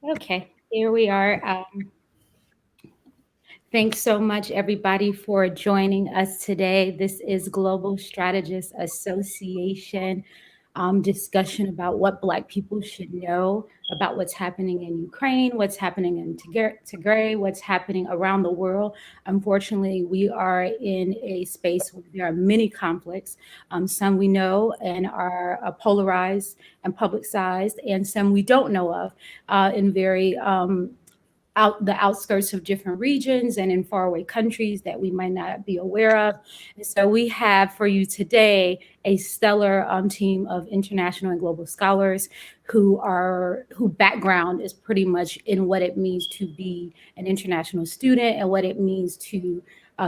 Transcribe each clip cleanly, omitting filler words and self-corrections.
Okay, here we are. Thanks so much, everybody, for joining us today. This is Global Strategists Association discussion about what Black people should know about what's happening in Ukraine, what's happening in Tigray, what's happening around the world. Unfortunately, we are in a space where there are many conflicts. Some we know and are polarized and publicized, and some we don't know of in very out the outskirts of different regions and in faraway countries that we might not be aware of. And so we have for you today a stellar team of international and global scholars who background is pretty much in what it means to be an international student and what it means to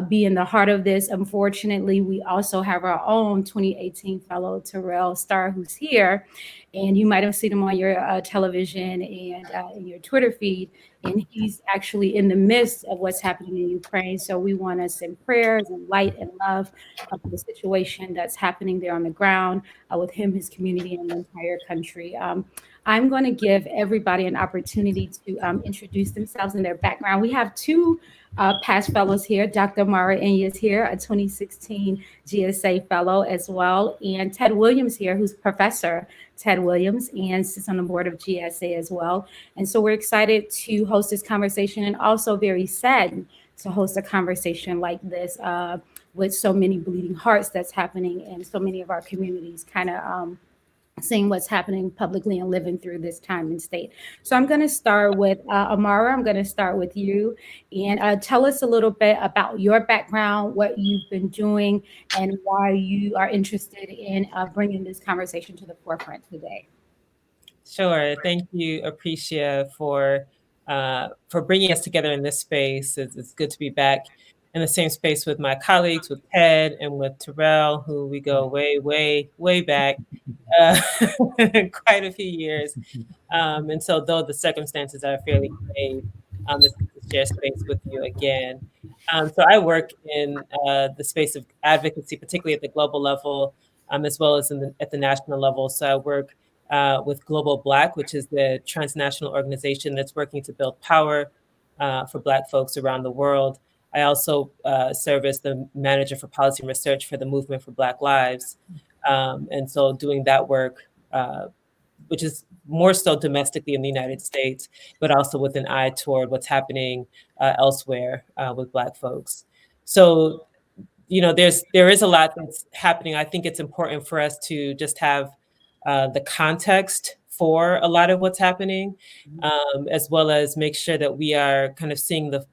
be in the heart of this. Unfortunately, we also have our own 2018 fellow, Terrell Starr, who's here. And you might have seen him on your television and in your Twitter feed. And he's actually in the midst of what's happening in Ukraine. So we want to send prayers and light and love for the situation that's happening there on the ground with him, his community, and the entire country. I'm going to give everybody an opportunity to introduce themselves and their background. We have two past fellows here. Dr. Amara Enyia is here, a 2016 GSA fellow as well, and Ted Williams here, who's Professor Ted Williams and sits on the board of GSA as well. And so we're excited to host this conversation and also very saddened to host a conversation like this with so many bleeding hearts that's happening in so many of our communities, kind of seeing what's happening publicly and living through this time and state. So I'm going to start with Amara. I'm going to start with you and tell us a little bit about your background, what you've been doing, and why you are interested in bringing this conversation to the forefront today. Sure. Thank you, Aprecia, for bringing us together in this space. It's good to be back in the same space with my colleagues, with Ted and with Terrell, who we go way, way, way back, uh, quite a few years. And so, though the circumstances are fairly grave, it's good to share space with you again. So, I work in the space of advocacy, particularly at the global level, as well as at the national level. So, I work with Global Black, which is the transnational organization that's working to build power for Black folks around the world. I also serve as the manager for policy and research for the Movement for Black Lives. And so doing that work, which is more so domestically in the United States, but also with an eye toward what's happening elsewhere with Black folks. So, there is a lot that's happening. I think it's important for us to just have the context for a lot of what's happening, as well as make sure that we are kind of seeing the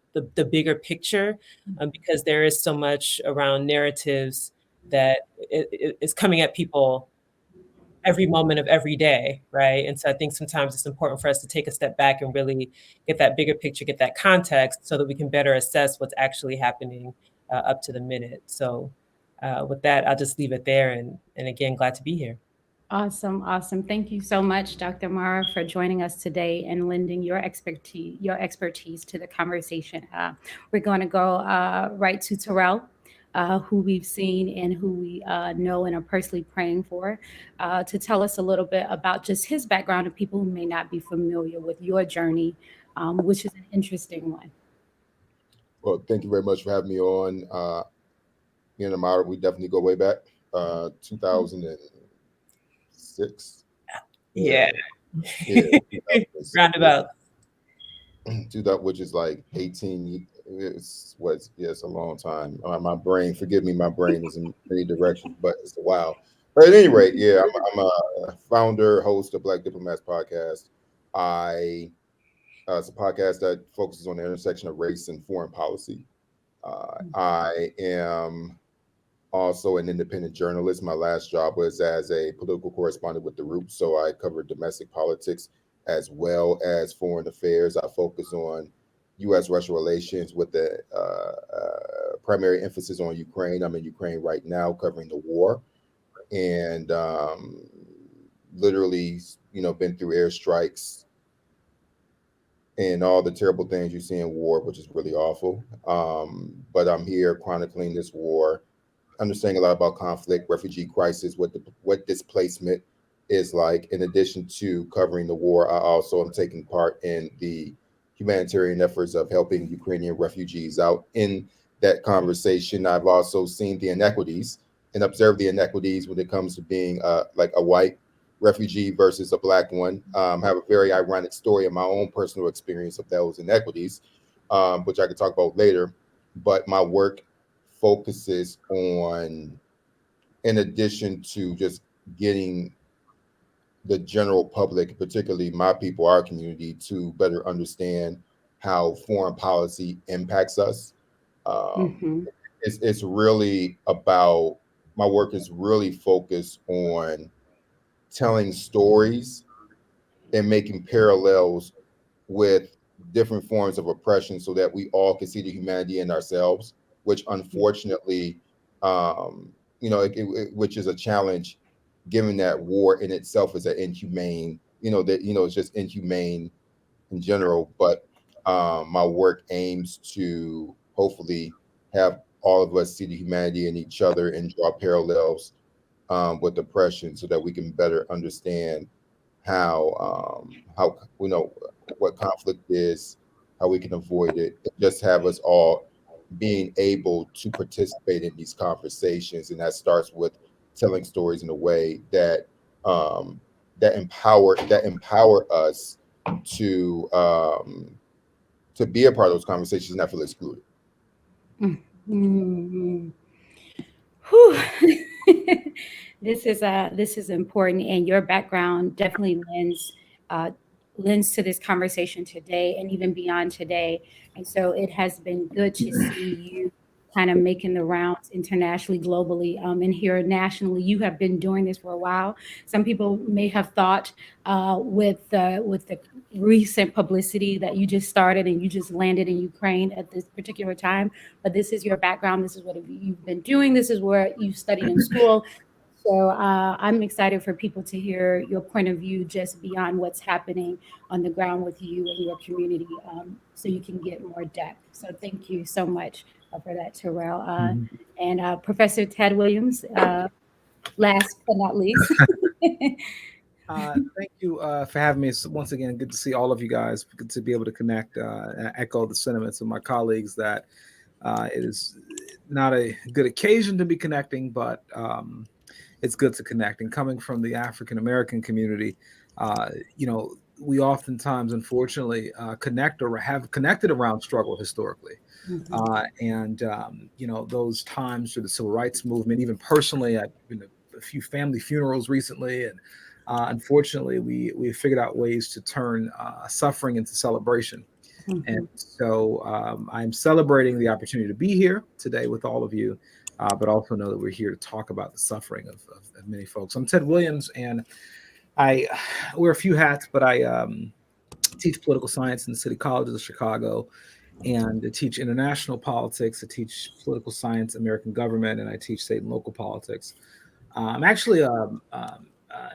bigger picture, because there is so much around narratives that is coming at people every moment of every day, right? And so I think sometimes it's important for us to take a step back and really get that bigger picture, get that context, so that we can better assess what's actually happening up to the minute. So with that, I'll just leave it there. And again, glad to be here. Awesome, awesome. Thank you so much, Dr. Mara, for joining us today and lending your expertise to the conversation. We're going to go right to Terrell, who we've seen and who we know and are personally praying for, to tell us a little bit about just his background and people who may not be familiar with your journey, which is an interesting one. Well, thank you very much for having me on. Me and Amara, we definitely go way back, 2006. Yeah. Yeah. Roundabout. Which is like 18. It's a long time. My brain, forgive me, my brain is in many directions, but it's a while. But at any rate, yeah, I'm a founder, host of Black Diplomats podcast. It's a podcast that focuses on the intersection of race and foreign policy. I am also an independent journalist. My last job was as a political correspondent with The Root, so I covered domestic politics as well as foreign affairs. I focus on U.S.-Russia relations with the primary emphasis on Ukraine. I'm in Ukraine right now covering the war, and literally, been through airstrikes and all the terrible things you see in war, which is really awful. But I'm here chronicling this war, understanding a lot about conflict, refugee crisis, what displacement is like. In addition to covering the war, I also am taking part in the humanitarian efforts of helping Ukrainian refugees out. In that conversation, I've also seen the inequities and observed the inequities when it comes to being like a white refugee versus a black one. Have a very ironic story in my own personal experience of those inequities, which I could talk about later. But my work focuses on, in addition to just getting the general public, particularly my people, our community, to better understand how foreign policy impacts us. Um, Mm-hmm. it's really about, my work is really focused on telling stories and making parallels with different forms of oppression so that we all can see the humanity in ourselves, which unfortunately, which is a challenge given that war in itself is an inhumane, it's just inhumane in general. But my work aims to hopefully have all of us see the humanity in each other and draw parallels with oppression so that we can better understand how what conflict is, how we can avoid it, and just have us all being able to participate in these conversations. And that starts with telling stories in a way that empower us to be a part of those conversations and not feel excluded. Mm-hmm. Whew. This is important, and your background definitely uh, lends to this conversation today, and even beyond today. And so it has been good to see you kind of making the rounds internationally, globally, and here nationally. You have been doing this for a while. Some people may have thought with the recent publicity that you just started and you just landed in Ukraine at this particular time, but this is your background. This is what you've been doing. This is where you studied in school. So I'm excited for people to hear your point of view just beyond what's happening on the ground with you and your community, so you can get more depth. So thank you so much for that, Terrell. And Professor Ted Williams, last but not least. Thank you for having me. So once again, good to see all of you guys. Good to be able to connect and echo the sentiments of my colleagues that it is not a good occasion to be connecting, but it's good to connect. And coming from the African American community, we oftentimes, unfortunately, connect or have connected around struggle historically. Those times through the civil rights movement, even personally, I've been to a few family funerals recently, and unfortunately, we figured out ways to turn suffering into celebration. And so I'm celebrating the opportunity to be here today with all of you, but also know that we're here to talk about the suffering of many folks. I'm Ted Williams, and I wear a few hats, but I teach political science in the City Colleges of Chicago, and I teach international politics. I teach political science, American government, and I teach state and local politics. I'm actually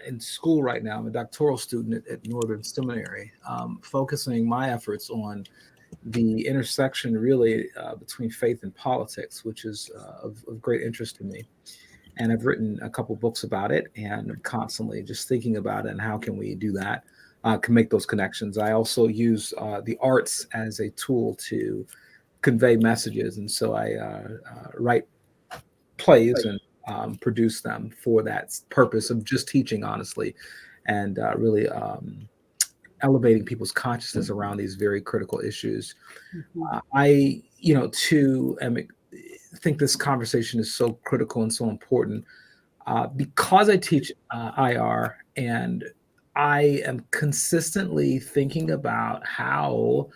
in school right now. I'm a doctoral student at Northern Seminary, focusing my efforts on the intersection really between faith and politics, which is of great interest to me. And I've written a couple books about it, and I'm constantly just thinking about it and how can we do that, can make those connections. I also use the arts as a tool to convey messages. And so I write plays and produce them for that purpose of just teaching, honestly, and really elevating people's consciousness around these very critical issues. I think this conversation is so critical and so important because I teach IR, and I am consistently thinking about how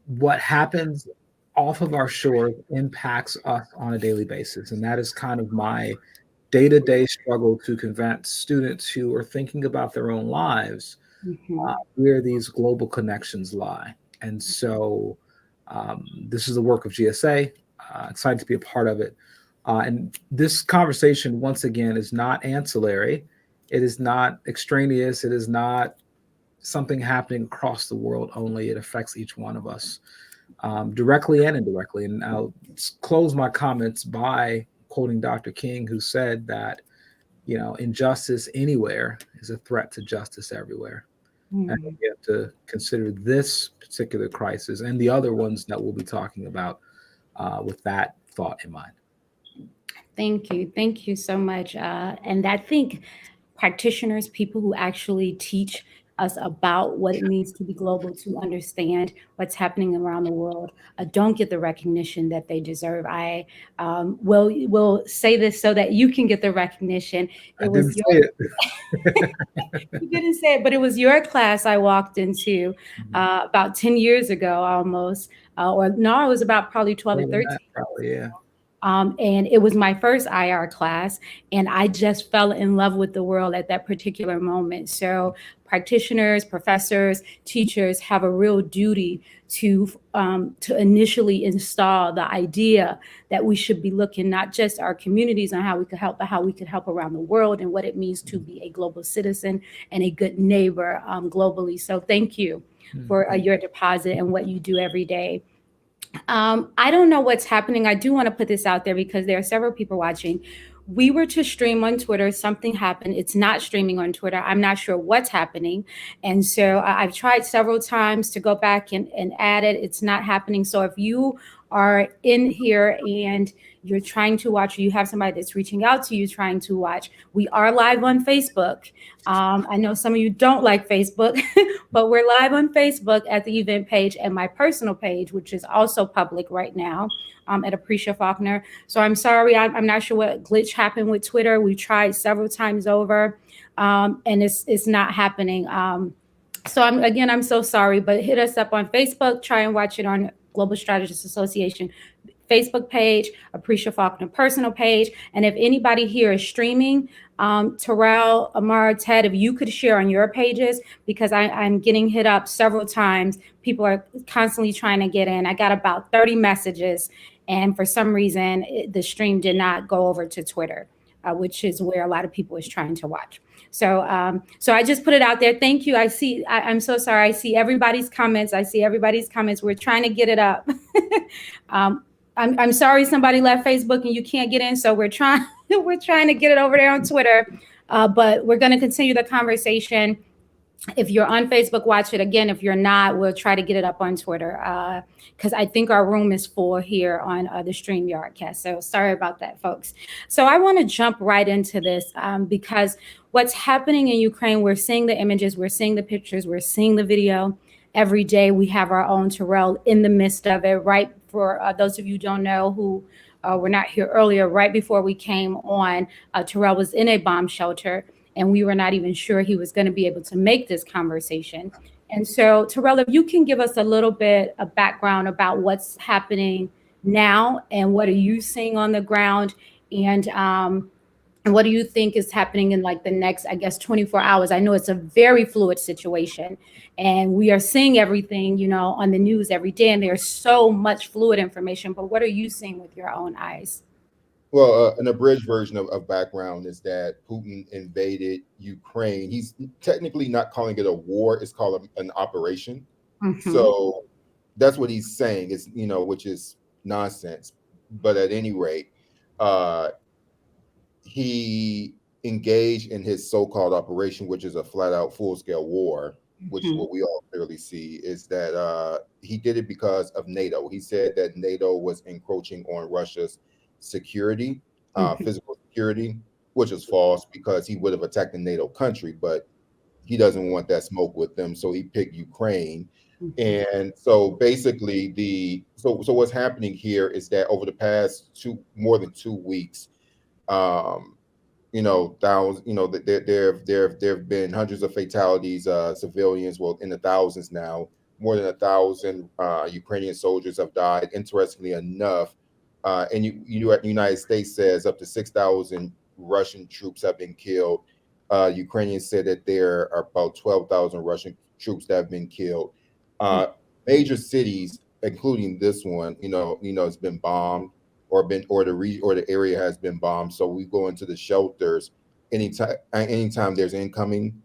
what happens off of our shore impacts us on a daily basis. And that is kind of my day-to-day struggle to convince students who are thinking about their own lives where these global connections lie. And so this is the work of GSA. Excited to be a part of it. And this conversation, once again, is not ancillary. It is not extraneous. It is not something happening across the world only. It affects each one of us directly and indirectly. And I'll close my comments by quoting Dr. King, who said that injustice anywhere is a threat to justice everywhere. Mm. And we have to consider this particular crisis and the other ones that we'll be talking about with that thought in mind. Thank you. Thank you so much. And I think practitioners, people who actually teach us about what it means to be global, to understand what's happening around the world, don't get the recognition that they deserve. I will say this so that you can get the recognition. I didn't say it. You didn't say it, but it was your class I walked into about 10 years ago almost. Or no, it was about probably 12 or 13. Probably, yeah. And it was my first IR class, and I just fell in love with the world at that particular moment. So practitioners, professors, teachers have a real duty to initially install the idea that we should be looking not just our communities on how we could help, but how we could help around the world and what it means to be a global citizen and a good neighbor globally. So thank you for your deposit and what you do every day. I don't know what's happening. I do want to put this out there because there are several people watching. We were to stream on Twitter. Something happened. It's not streaming on Twitter. I'm not sure what's happening. And so I've tried several times to go back and add it. It's not happening. So if you are in here and you're trying to watch, or you have somebody that's reaching out to you trying to watch, we are live on Facebook. I know some of you don't like Facebook, but we're live on Facebook at the event page and my personal page, which is also public right now, at Aprecia Faulkner. So I'm sorry, I'm not sure what glitch happened with Twitter. We tried several times over, and it's not happening. So I'm so sorry, but hit us up on Facebook. Try and watch it on Global Strategists Association Facebook page, Aprecia Faulkner personal page. And if anybody here is streaming, Terrell, Amara, Ted, if you could share on your pages, because I'm getting hit up several times. People are constantly trying to get in. I got about 30 messages, and for some reason, the stream did not go over to Twitter, which is where a lot of people is trying to watch. So, so I just put it out there. Thank you. I'm so sorry. I see everybody's comments. We're trying to get it up. I'm sorry somebody left Facebook and you can't get in. So we're trying to get it over there on Twitter. But we're going to continue the conversation. If you're on Facebook, watch it. Again, if you're not, we'll try to get it up on Twitter, because I think our room is full here on the StreamYard cast. So sorry about that, folks. So I want to jump right into this because what's happening in Ukraine, we're seeing the images, we're seeing the pictures, we're seeing the video. Every day we have our own Terrell in the midst of it. Right, for those of you who don't know who were not here earlier, right before we came on, Terrell was in a bomb shelter, and we were not even sure he was going to be able to make this conversation. And so, Terrell, if you can give us a little bit of background about what's happening now and what are you seeing on the ground, and what do you think is happening in like the next, I guess, 24 hours? I know it's a very fluid situation, and we are seeing everything, on the news every day, and there's so much fluid information, but what are you seeing with your own eyes? Well, an abridged version of background is that Putin invaded Ukraine. He's technically not calling it a war; it's called an operation. Mm-hmm. So that's what he's saying. Is which is nonsense. But at any rate, he engaged in his so-called operation, which is a flat-out full-scale war. Which is what we all clearly see is that he did it because of NATO. He said that NATO was encroaching on Russia's security, physical security, which is false because he would have attacked a NATO country, but he doesn't want that smoke with them, so he picked Ukraine. And so basically so what's happening here is that over the past more than 2 weeks, thousands, there have been hundreds of fatalities, civilians, well, in the thousands now. More than 1,000 Ukrainian soldiers have died. Interestingly enough, and the United States says up to 6,000 Russian troops have been killed. Ukrainians said that there are about 12,000 Russian troops that have been killed. Major cities, including this one, it's been bombed, or the area has been bombed. So we go into the shelters anytime there's incoming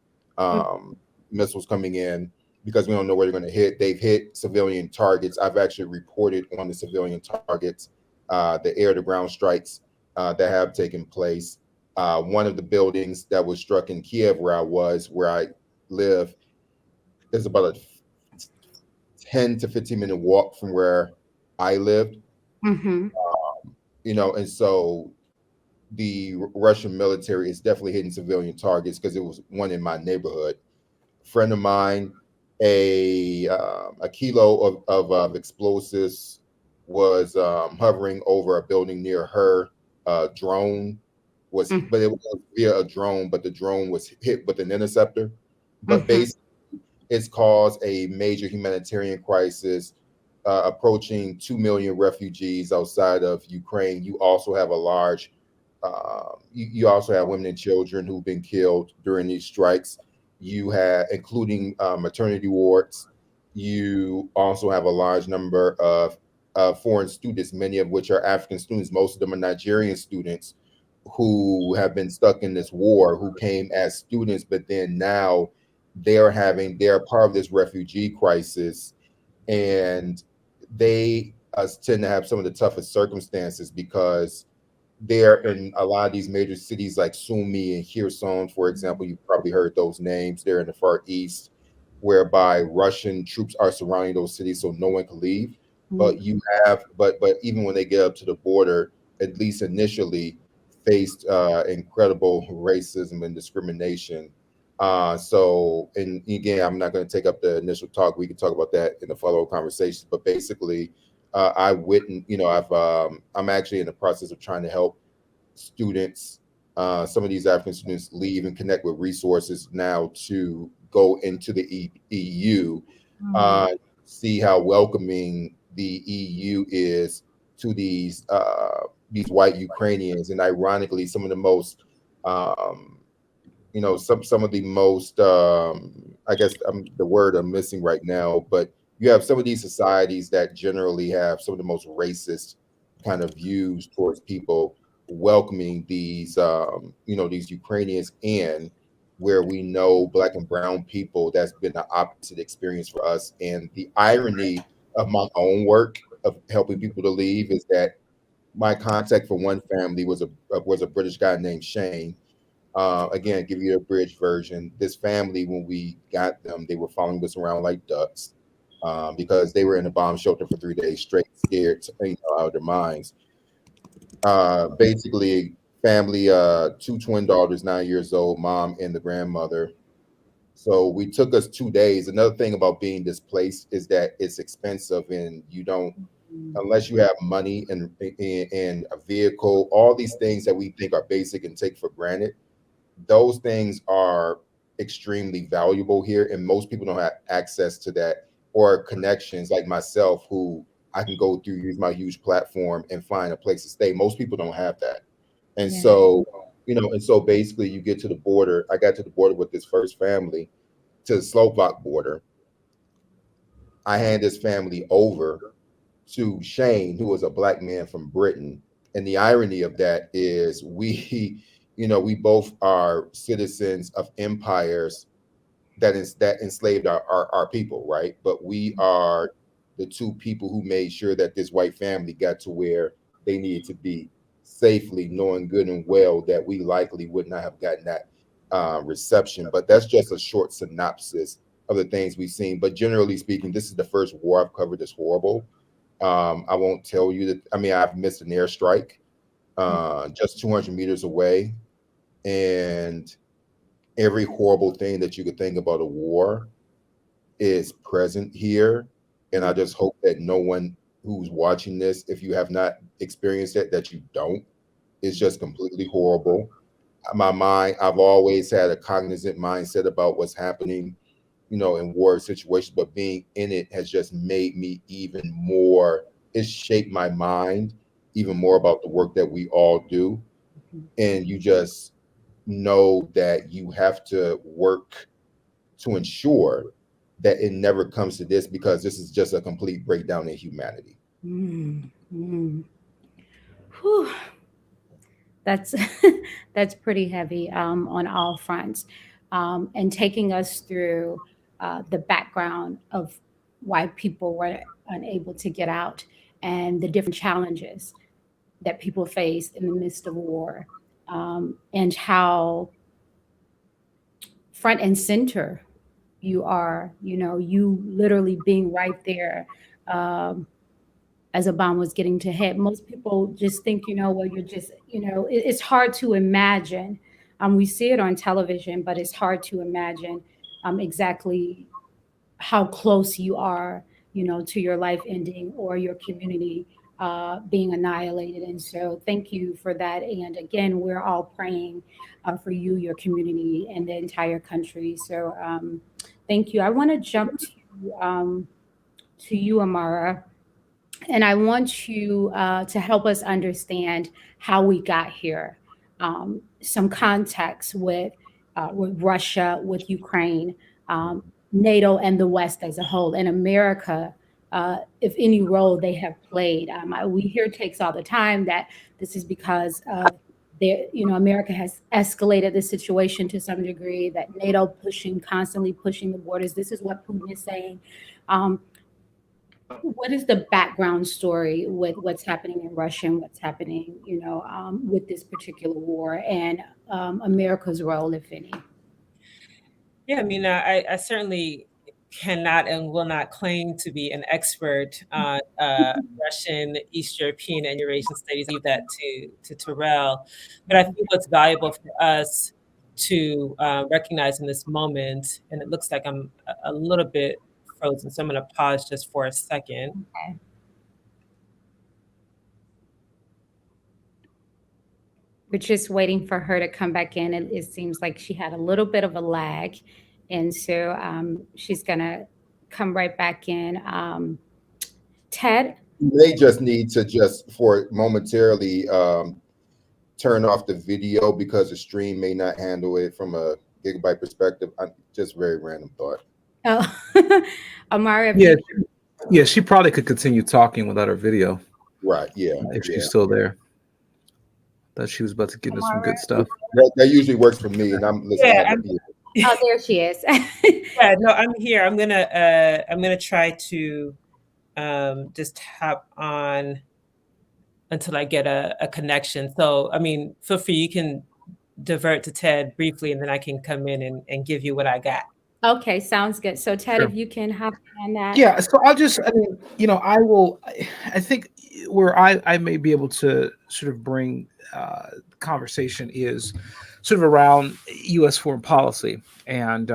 missiles coming in, because we don't know where they're going to hit. They've hit civilian targets. I've actually reported on the civilian targets, the air to ground strikes that have taken place. One of the buildings that was struck in Kiev, where I live, is about a 10 to 15-minute walk from where I lived. Mm-hmm. And so the Russian military is definitely hitting civilian targets because it was one in my neighborhood. A friend of mine, a kilo of explosives was hovering over a building near her. Drone but it was via a drone, but the drone was hit with an interceptor. But Mm-hmm. basically, it's caused a major humanitarian crisis, approaching 2 million refugees outside of Ukraine. You also have a large, you also have women and children who've been killed during these strikes. You have, including maternity wards. You also have a large number of foreign students, many of which are African students. Most of them are Nigerian students who have been stuck in this war, who came as students, but then now they're part of this refugee crisis, and they tend to have some of the toughest circumstances because they're in a lot of these major cities like Sumy and Kherson, for example. You've probably heard those names. They're in the Far East, whereby Russian troops are surrounding those cities so no one can leave. But but even when they get up to the border, at least initially, faced incredible racism and discrimination. And again, I'm not going to take up the initial talk. We can talk about that in the follow-up conversations. But basically, I wouldn't, I'm actually in the process of trying to help students, some of these African students, leave and connect with resources now to go into the EU, see how welcoming the EU is to these white Ukrainians. And ironically, some of the most, some of the most, I guess the word I'm missing right now, but you have some of these societies that generally have some of the most racist kind of views towards people, welcoming these Ukrainians in, where we know Black and brown people, that's been the opposite experience for us. And the irony of my own work of helping people to leave is that my contact for one family was a British guy named Shane. Again, give you a bridge version. This family, when we got them, they were following us around like ducks, because they were in a bomb shelter for 3 days straight, scared out of their minds. Basically, family, two twin daughters, 9 years old, mom and the grandmother. So we took us 2 days. Another thing about being displaced is that it's expensive, and you don't, unless you have money and a vehicle, all these things that we think are basic and take for granted, those things are extremely valuable here, and most people don't have access to that, or connections like myself, who I can go through, use my huge platform and find a place to stay. Most people don't have that. And so, basically you get to the border. I got to the border with this first family, to the Slovak border. I hand this family over to Shane, who was a Black man from Britain. And the irony of that is we both are citizens of empires that enslaved our people, right? But we are the two people who made sure that this white family got to where they needed to be safely, knowing good and well that we likely would not have gotten that reception. But that's just a short synopsis of the things we've seen. But generally speaking, this is the first war I've covered that's horrible. I won't tell you that. I mean, I've missed an airstrike just 200 meters away, and every horrible thing that you could think about a war is present here. And I just hope that no one who's watching this, if you have not experienced it, that you don't. It's just completely horrible. I've always had a cognizant mindset about what's happening, in war situations, but being in it has just made me even more, it's shaped my mind even more about the work that we all do. And you just know that you have to work to ensure that it never comes to this, because this is just a complete breakdown in humanity. Whew. That's that's pretty heavy on all fronts, and taking us through the background of why people were unable to get out and the different challenges that people face in the midst of war. and how front and center you are, you literally being right there as a bomb was getting to hit. Most people just think, well, you're just, it's hard to imagine. We see it on television, but it's hard to imagine exactly how close you are, to your life ending or your community being annihilated. And so thank you for that. And again, we're all praying for you, your community, and the entire country. So thank you. I want to jump to you, Amara. And I want you to help us understand how we got here. Some context with Russia, with Ukraine, NATO, and the West as a whole, and America, if any role they have played. We hear takes all the time that this is because of America has escalated the situation to some degree. That NATO constantly pushing the borders. This is what Putin is saying. What is the background story with what's happening in Russia and what's happening, with this particular war and America's role, if any? Yeah, I mean, I certainly cannot and will not claim to be an expert on Russian, East European, and Eurasian studies. Leave that to Terrell. But I think what's valuable for us to recognize in this moment, and it looks like I'm a little bit frozen, so I'm going to pause just for a second. Okay. We're just waiting for her to come back in. It seems like she had a little bit of a lag. And so she's going to come right back in. Ted? They just need to for momentarily turn off the video because the stream may not handle it from a gigabyte perspective. Just very random thought. Oh, Amara. Yeah, she probably could continue talking without her video. Right, yeah. If she's still there. Thought she was about to get into some good stuff. That usually works for me, and I'm listening. Oh, there she is. Yeah, no, I'm here. I'm gonna try to just hop on until I get a connection. So, I mean, feel free, you can divert to Ted briefly, and then I can come in and give you what I got. Okay, sounds good. So Ted, Sure. if you can hop on that. Yeah, so I think where I may be able to sort of bring conversation is sort of around U.S. foreign policy and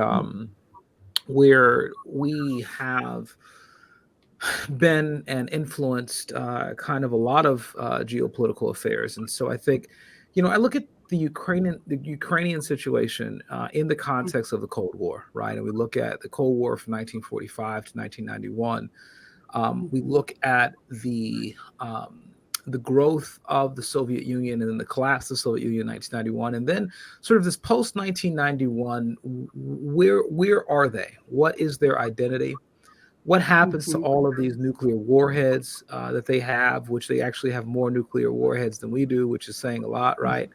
where we have been and influenced kind of a lot of geopolitical affairs. And so I think, I look at the Ukrainian situation in the context of the Cold War, right? And we look at the Cold War from 1945 to 1991. We look at the growth of the Soviet Union and then the collapse of the Soviet Union in 1991, and then sort of this post 1991. Where are they? What is their identity? What happens to all of these nuclear warheads that they have, which they actually have more nuclear warheads than we do, which is saying a lot, right?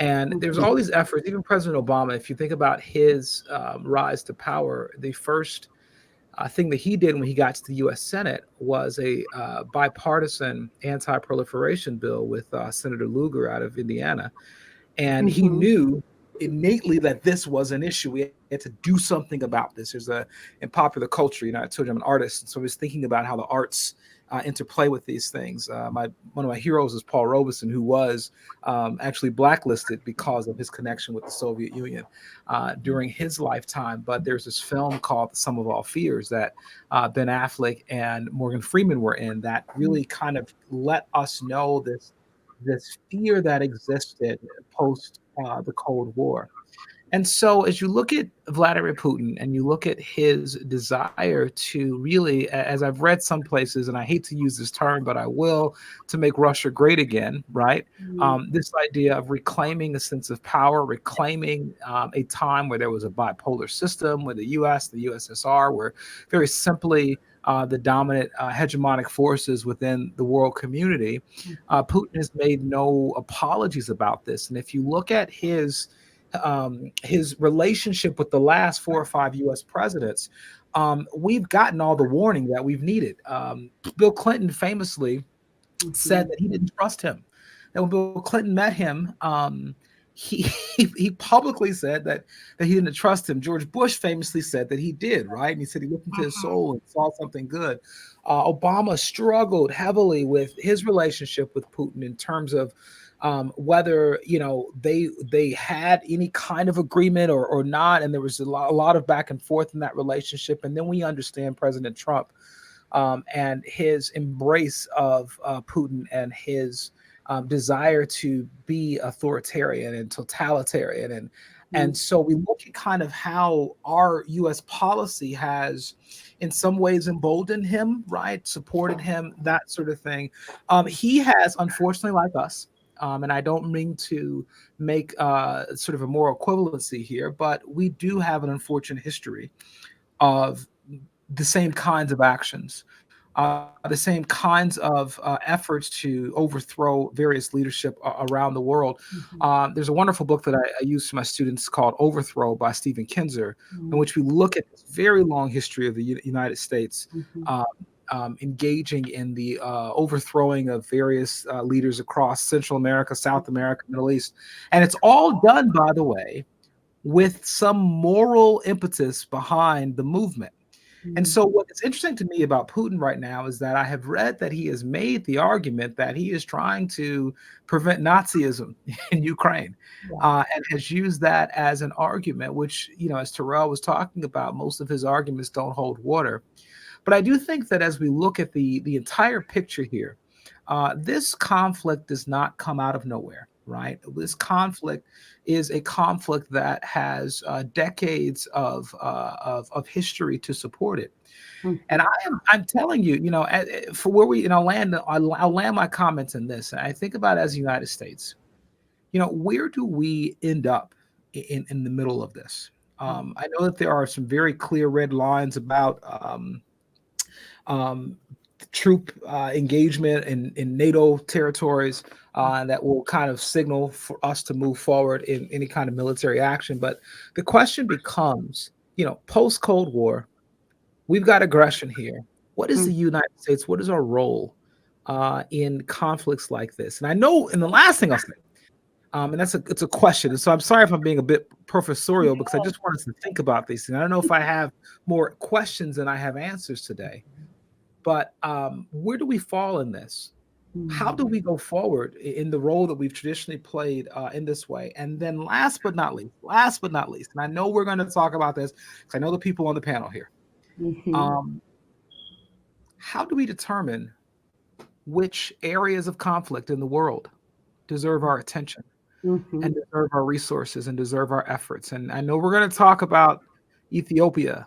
And there's all these efforts, even President Obama, if you think about his rise to power, the first thing that he did when he got to the U.S. Senate was a bipartisan anti-proliferation bill with Senator Lugar out of Indiana. And he knew innately that this was an issue. We had to do something about this. In popular culture, I told you I'm an artist, and so I was thinking about how the arts interplay with these things. One of my heroes is Paul Robeson, who was actually blacklisted because of his connection with the Soviet Union during his lifetime. But there's this film called The Sum of All Fears that Ben Affleck and Morgan Freeman were in that really kind of let us know this fear that existed post the Cold War. And so as you look at Vladimir Putin and you look at his desire to really, as I've read some places, and I hate to use this term, but I will, to make Russia great again, right? This idea of reclaiming a sense of power, reclaiming a time where there was a bipolar system, where the US, the USSR were very simply the dominant hegemonic forces within the world community. Putin has made no apologies about this. And if you look at his relationship with the last 4 or 5 U.S. presidents, we've gotten all the warning that we've needed. Bill Clinton famously said that he didn't trust him, that when Bill Clinton met him, he he publicly said that he didn't trust him. George Bush famously said that he did, right? And he said he looked into his soul and saw something good. Obama struggled heavily with his relationship with Putin in terms of whether they had any kind of agreement or not, and there was a lot of back and forth in that relationship. And then we understand President Trump and his embrace of Putin and his desire to be authoritarian and totalitarian. And so we look at kind of how our U.S. policy has in some ways emboldened him, right? Supported him, that sort of thing. He has, unfortunately, like us, and I don't mean to make sort of a moral equivalency here, but we do have an unfortunate history of the same kinds of actions, the same kinds of efforts to overthrow various leadership around the world. There's a wonderful book that I use for my students called Overthrow by Stephen Kinzer, in which we look at this very long history of the United States engaging in the overthrowing of various leaders across Central America, South America, Middle East. And it's all done, by the way, with some moral impetus behind the movement. And so what's interesting to me about Putin right now is that I have read that he has made the argument that he is trying to prevent Nazism in Ukraine, and has used that as an argument, which, as Terrell was talking about, most of his arguments don't hold water. But I do think that as we look at the entire picture here, this conflict does not come out of nowhere, right? This conflict is a conflict that has decades of history to support it. And I'm telling you, for where we, I'll land my comments in this. And I think about it as the United States, where do we end up in the middle of this? I know that there are some very clear red lines about troop engagement in NATO territories that will kind of signal for us to move forward in any kind of military action. But the question becomes, post-Cold War, we've got aggression here. What is the United States? What is our role in conflicts like this? And I know, and the last thing I'll say, and it's a question. And so I'm sorry if I'm being a bit professorial, because I just want us to think about these things. I don't know if I have more questions than I have answers today. But where do we fall in this? How do we go forward in the role that we've traditionally played in this way? And then last but not least, and I know we're going to talk about this because I know the people on the panel here. How do we determine which areas of conflict in the world deserve our attention and deserve our resources and deserve our efforts? And I know we're going to talk about Ethiopia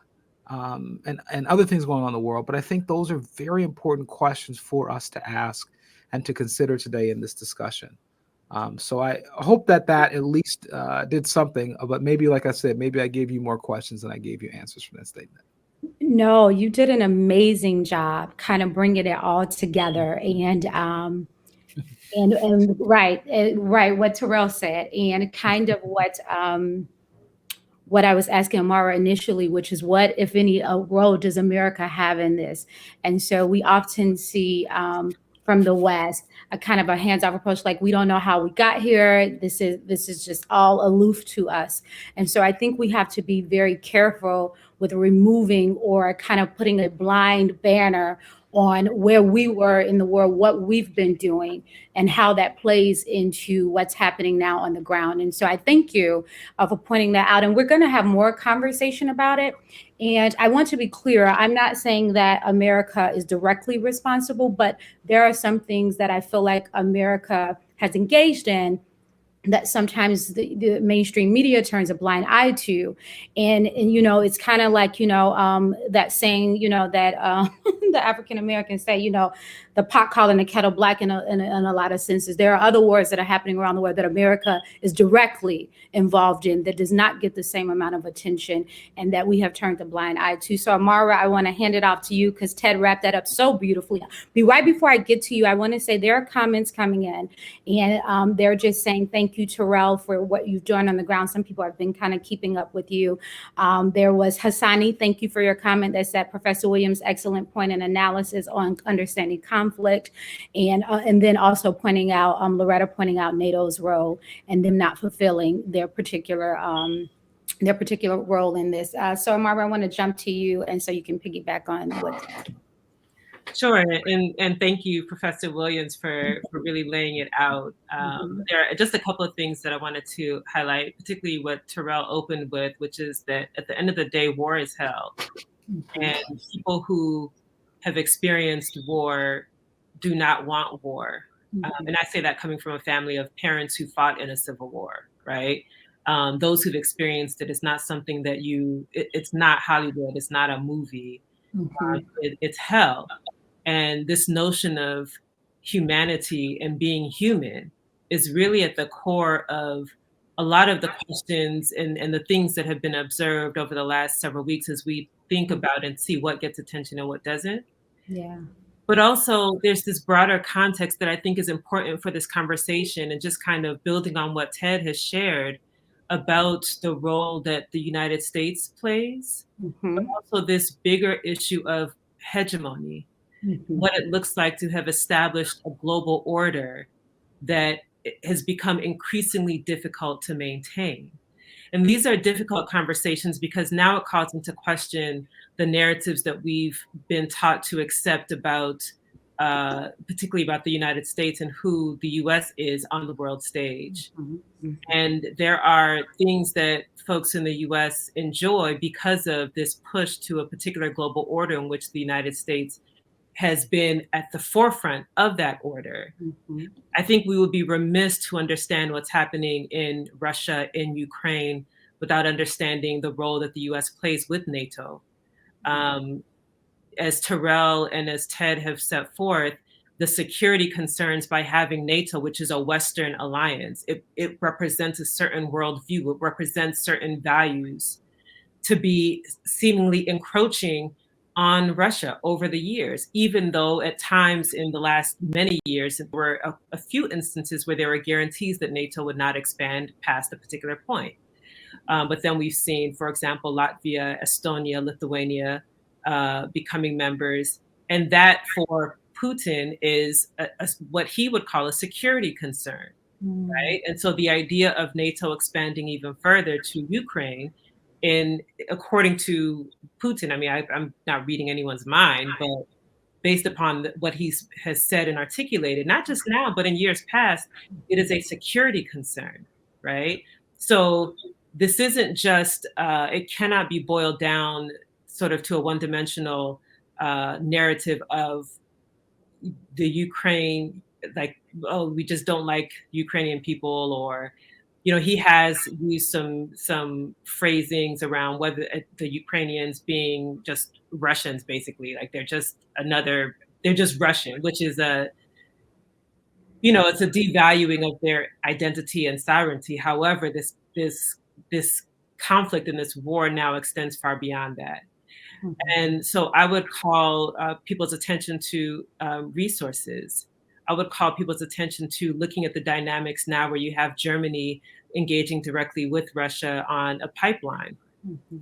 and other things going on in the world, but I think those are very important questions for us to ask and to consider today in this discussion. So I hope that at least did something, but maybe, like I said, maybe I gave you more questions than I gave you answers from that statement. No, you did an amazing job kind of bringing it all together and right, what Terrell said, and kind of what I was asking Amara initially, which is what, if any, role does America have in this? And so we often see from the West a kind of a hands-off approach, like we don't know how we got here. This is just all aloof to us. And so I think we have to be very careful with removing or kind of putting a blind banner on where we were in the world, what we've been doing, and how that plays into what's happening now on the ground. And so I thank you for pointing that out. And we're going to have more conversation about it. And I want to be clear, I'm not saying that America is directly responsible, but there are some things that I feel like America has engaged in that sometimes the mainstream media turns a blind eye to. And it's kind of like, that saying, that the African Americans say, the pot calling the kettle black in a lot of senses. There are other wars that are happening around the world that America is directly involved in that does not get the same amount of attention and that we have turned a blind eye to. So Amara, I want to hand it off to you because Ted wrapped that up so beautifully. Right before I get to you, I want to say there are comments coming in and they're just saying thank Thank you, Terrell, for what you've done on the ground. Some people have been kind of keeping up with you. There was Hassani. Thank you for your comment that said Professor Williams' excellent point and analysis on understanding conflict, and then also pointing out Loretta pointing out NATO's role and them not fulfilling their particular role in this. So Amara, I want to jump to you, and so you can piggyback on what. Sure, and thank you, Professor Williams, for really laying it out. There are just a couple of things that I wanted to highlight, particularly what Terrell opened with, which is that at the end of the day, war is hell. And people who have experienced war do not want war. And I say that coming from a family of parents who fought in a civil war, right? Those who've experienced it, it's not something that it's not Hollywood, it's not a movie, it's hell. And this notion of humanity and being human is really at the core of a lot of the questions and the things that have been observed over the last several weeks as we think about and see what gets attention and what doesn't. Yeah. But also there's this broader context that I think is important for this conversation, and just kind of building on what Ted has shared about the role that the United States plays, but also this bigger issue of hegemony. What it looks like to have established a global order that has become increasingly difficult to maintain. And these are difficult conversations because now it calls into question the narratives that we've been taught to accept about, particularly about the United States and who the US is on the world stage. And there are things that folks in the US enjoy because of this push to a particular global order in which the United States has been at the forefront of that order. I think we would be remiss to understand what's happening in Russia, in Ukraine, without understanding the role that the US plays with NATO. As Terrell and as Ted have set forth, the security concerns by having NATO, which is a Western alliance, it represents a certain worldview, it represents certain values, to be seemingly encroaching on Russia over the years, even though at times in the last many years, there were a few instances where there were guarantees that NATO would not expand past a particular point. But then we've seen, for example, Latvia, Estonia, Lithuania becoming members. And that for Putin is what he would call a security concern, right? And so the idea of NATO expanding even further to Ukraine, according to Putin, I mean, I'm not reading anyone's mind, but based upon what he has said and articulated, not just now, but in years past, it is a security concern, right? So this isn't just, it cannot be boiled down sort of to a one-dimensional narrative of the Ukraine, like, oh, we just don't like Ukrainian people, or he has used some phrasings around whether the Ukrainians being just Russians, basically, like they're just Russian, which is it's a devaluing of their identity and sovereignty. However, this conflict and this war now extends far beyond that. And so I would call people's attention to resources. I would call people's attention to looking at the dynamics now where you have Germany engaging directly with Russia on a pipeline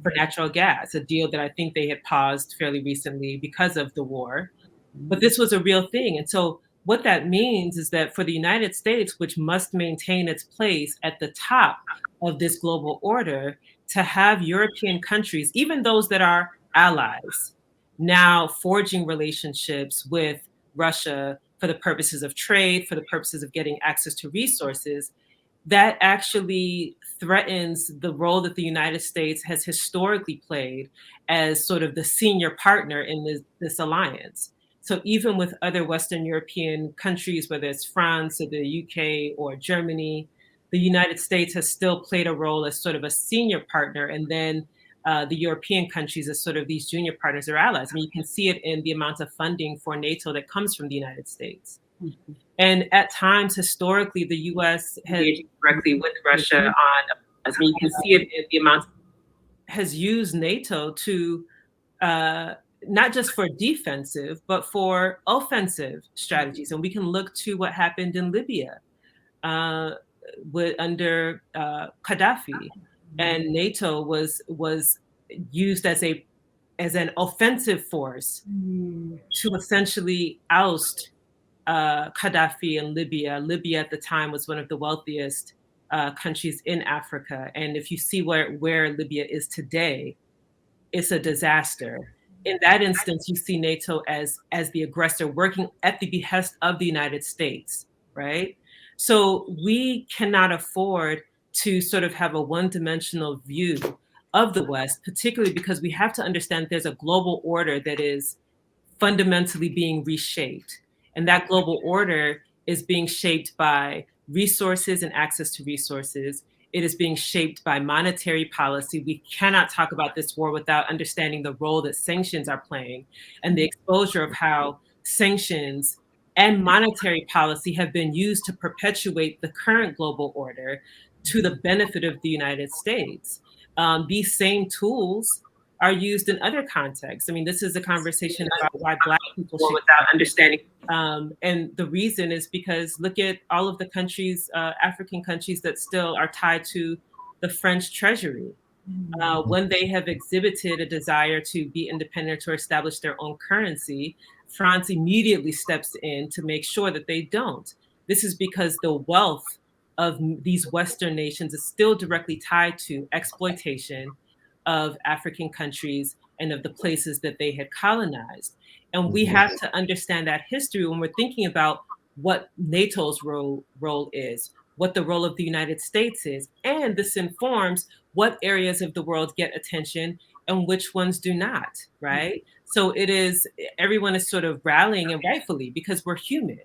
for natural gas, a deal that I think they had paused fairly recently because of the war. But this was a real thing. And so what that means is that for the United States, which must maintain its place at the top of this global order, to have European countries, even those that are allies, now forging relationships with Russia for the purposes of trade, for the purposes of getting access to resources, that actually threatens the role that the United States has historically played as sort of the senior partner in this alliance. So even with other Western European countries, whether it's France or the UK or Germany, the United States has still played a role as sort of a senior partner, and then the European countries as sort of these junior partners or allies. I mean, you can see it in the amount of funding for NATO that comes from the United States. And at times, historically, the U.S. has engaged directly with Russia on, I mean, you can see it in the amount has used NATO to not just for defensive, but for offensive strategies. And we can look to what happened in Libya. under Gaddafi, and NATO was used as an offensive force to essentially oust Gaddafi in Libya. Libya at the time was one of the wealthiest countries in Africa, and if you see where Libya is today, it's a disaster. In that instance, you see NATO as the aggressor working at the behest of the United States, right? So we cannot afford to sort of have a one-dimensional view of the West, particularly because we have to understand there's a global order that is fundamentally being reshaped. And that global order is being shaped by resources and access to resources. It is being shaped by monetary policy. We cannot talk about this war without understanding the role that sanctions are playing and the exposure of how sanctions and monetary policy have been used to perpetuate the current global order to the benefit of the United States. These same tools are used in other contexts. I mean, this is a conversation about why Black people should without understanding. And the reason is because look at all of the countries, African countries that still are tied to the French treasury. When they have exhibited a desire to be independent or establish their own currency, France immediately steps in to make sure that they don't. This is because the wealth of these Western nations is still directly tied to exploitation of African countries and of the places that they had colonized. And we have to understand that history when we're thinking about what NATO's role is, what the role of the United States is. And this informs what areas of the world get attention and which ones do not, right? So it is, everyone is sort of rallying, and rightfully, because we're human,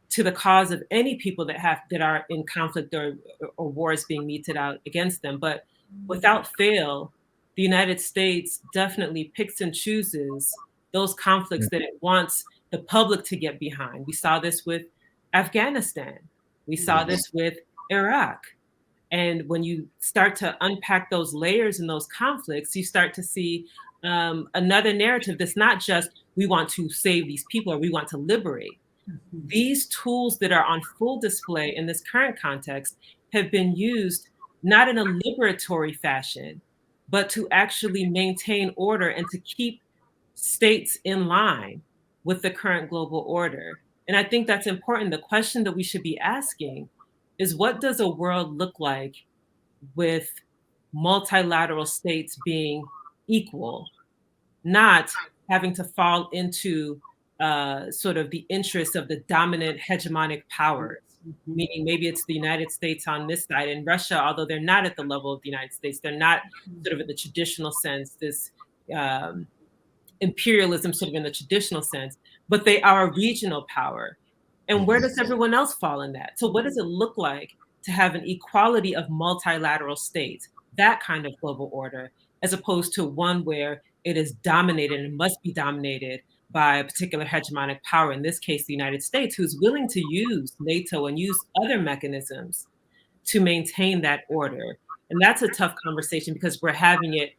to the cause of any people that are in conflict or wars being meted out against them. But without fail, the United States definitely picks and chooses those conflicts that it wants the public to get behind. We saw this with Afghanistan. We saw this with Iraq. And when you start to unpack those layers and those conflicts, you start to see another narrative that's not just we want to save these people or we want to liberate. These tools that are on full display in this current context have been used not in a liberatory fashion, but to actually maintain order and to keep states in line with the current global order. And I think that's important. The question that we should be asking is, what does a world look like with multilateral states being equal, not having to fall into sort of the interests of the dominant hegemonic powers, meaning maybe it's the United States on this side and Russia, although they're not at the level of the United States, they're not sort of in the traditional sense, this imperialism sort of in the traditional sense, but they are a regional power. And where does everyone else fall in that? So what does it look like to have an equality of multilateral states, that kind of global order, as opposed to one where it is dominated and must be dominated by a particular hegemonic power, in this case, the United States, who's willing to use NATO and use other mechanisms to maintain that order. And that's a tough conversation because we're having it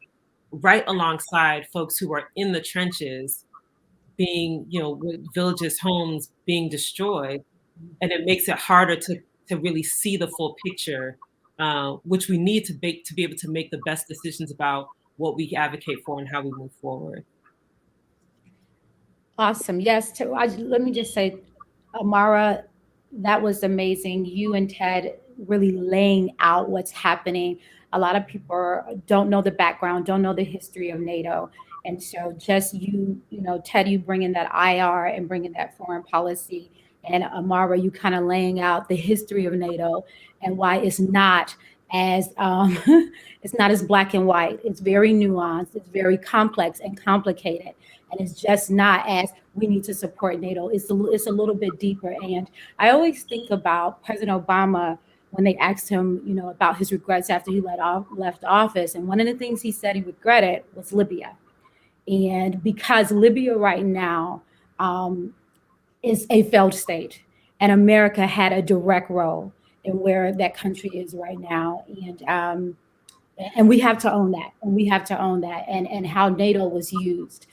right alongside folks who are in the trenches being, with villages, homes being destroyed. And it makes it harder to really see the full picture, which we need to be able to make the best decisions about what we advocate for and how we move forward. Awesome. Yes. Let me just say, Amara, that was amazing. You and Ted really laying out what's happening. A lot of people don't know the background, don't know the history of NATO. And so just Ted, you bringing that IR and bringing that foreign policy, and Amara, you kind of laying out the history of NATO and why it's not as it's not as black and white. It's very nuanced. It's very complex and complicated. And it's just not as we need to support NATO. It's a little bit deeper. And I always think about President Obama when they asked him, about his regrets after he left office. And one of the things he said he regretted was Libya. And because Libya right now is a failed state, and America had a direct role in where that country is right now. And And we have to own that. And we have to own that. And how NATO was used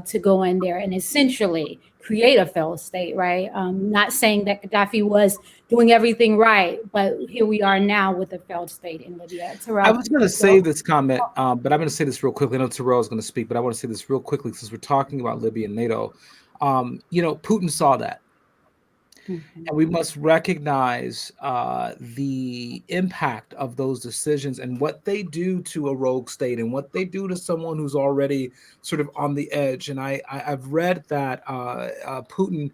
to go in there and essentially create a failed state, right? Not saying that Gaddafi was doing everything right, but here we are now with a failed state in Libya. Terrell, I was going to save this comment, but I'm going to say this real quickly. I know Terrell is going to speak, but I want to say this real quickly since we're talking about Libya and NATO. Putin saw that. Mm-hmm. And we must recognize the impact of those decisions and what they do to a rogue state and what they do to someone who's already sort of on the edge. And I've read that Putin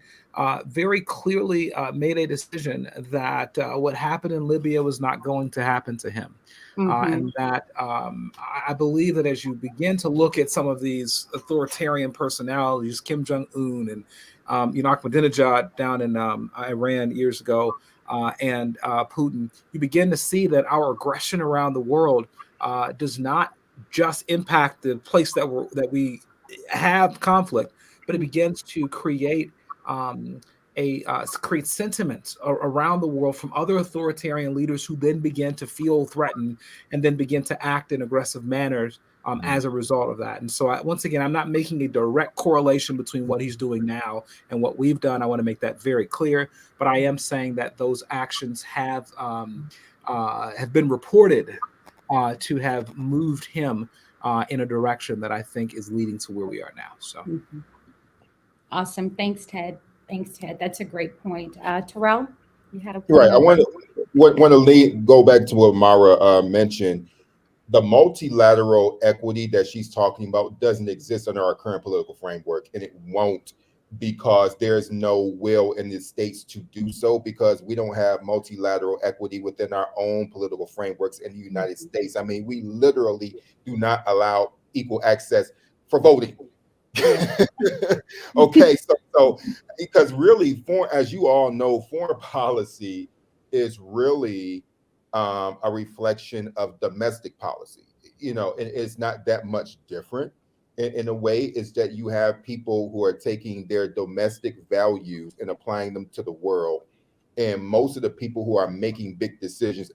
very clearly made a decision that what happened in Libya was not going to happen to him. And that I believe that as you begin to look at some of these authoritarian personalities, Kim Jong-un and Ahmadinejad down in Iran years ago, and Putin, you begin to see that our aggression around the world does not just impact the place that we have conflict, but it begins to create create sentiments around the world from other authoritarian leaders who then begin to feel threatened and then begin to act in aggressive manners as a result of that. And so once again, I'm not making a direct correlation between what he's doing now and what we've done. I want to make that very clear, but I am saying that those actions have been reported to have moved him in a direction that I think is leading to where we are now. So, Awesome. Thanks, Ted. That's a great point. Terrell, you had a point. Right. I want to go back to what Amara mentioned. The multilateral equity that she's talking about doesn't exist under our current political framework, and it won't, because there's no will in the states to do so, because we don't have multilateral equity within our own political frameworks in the United States. I mean, we literally do not allow equal access for voting. Okay, so because really, as you all know, foreign policy is really a reflection of domestic policy. And it's not that much different in a way. Is that you have people who are taking their domestic values and applying them to the world, and most of the people who are making big decisions,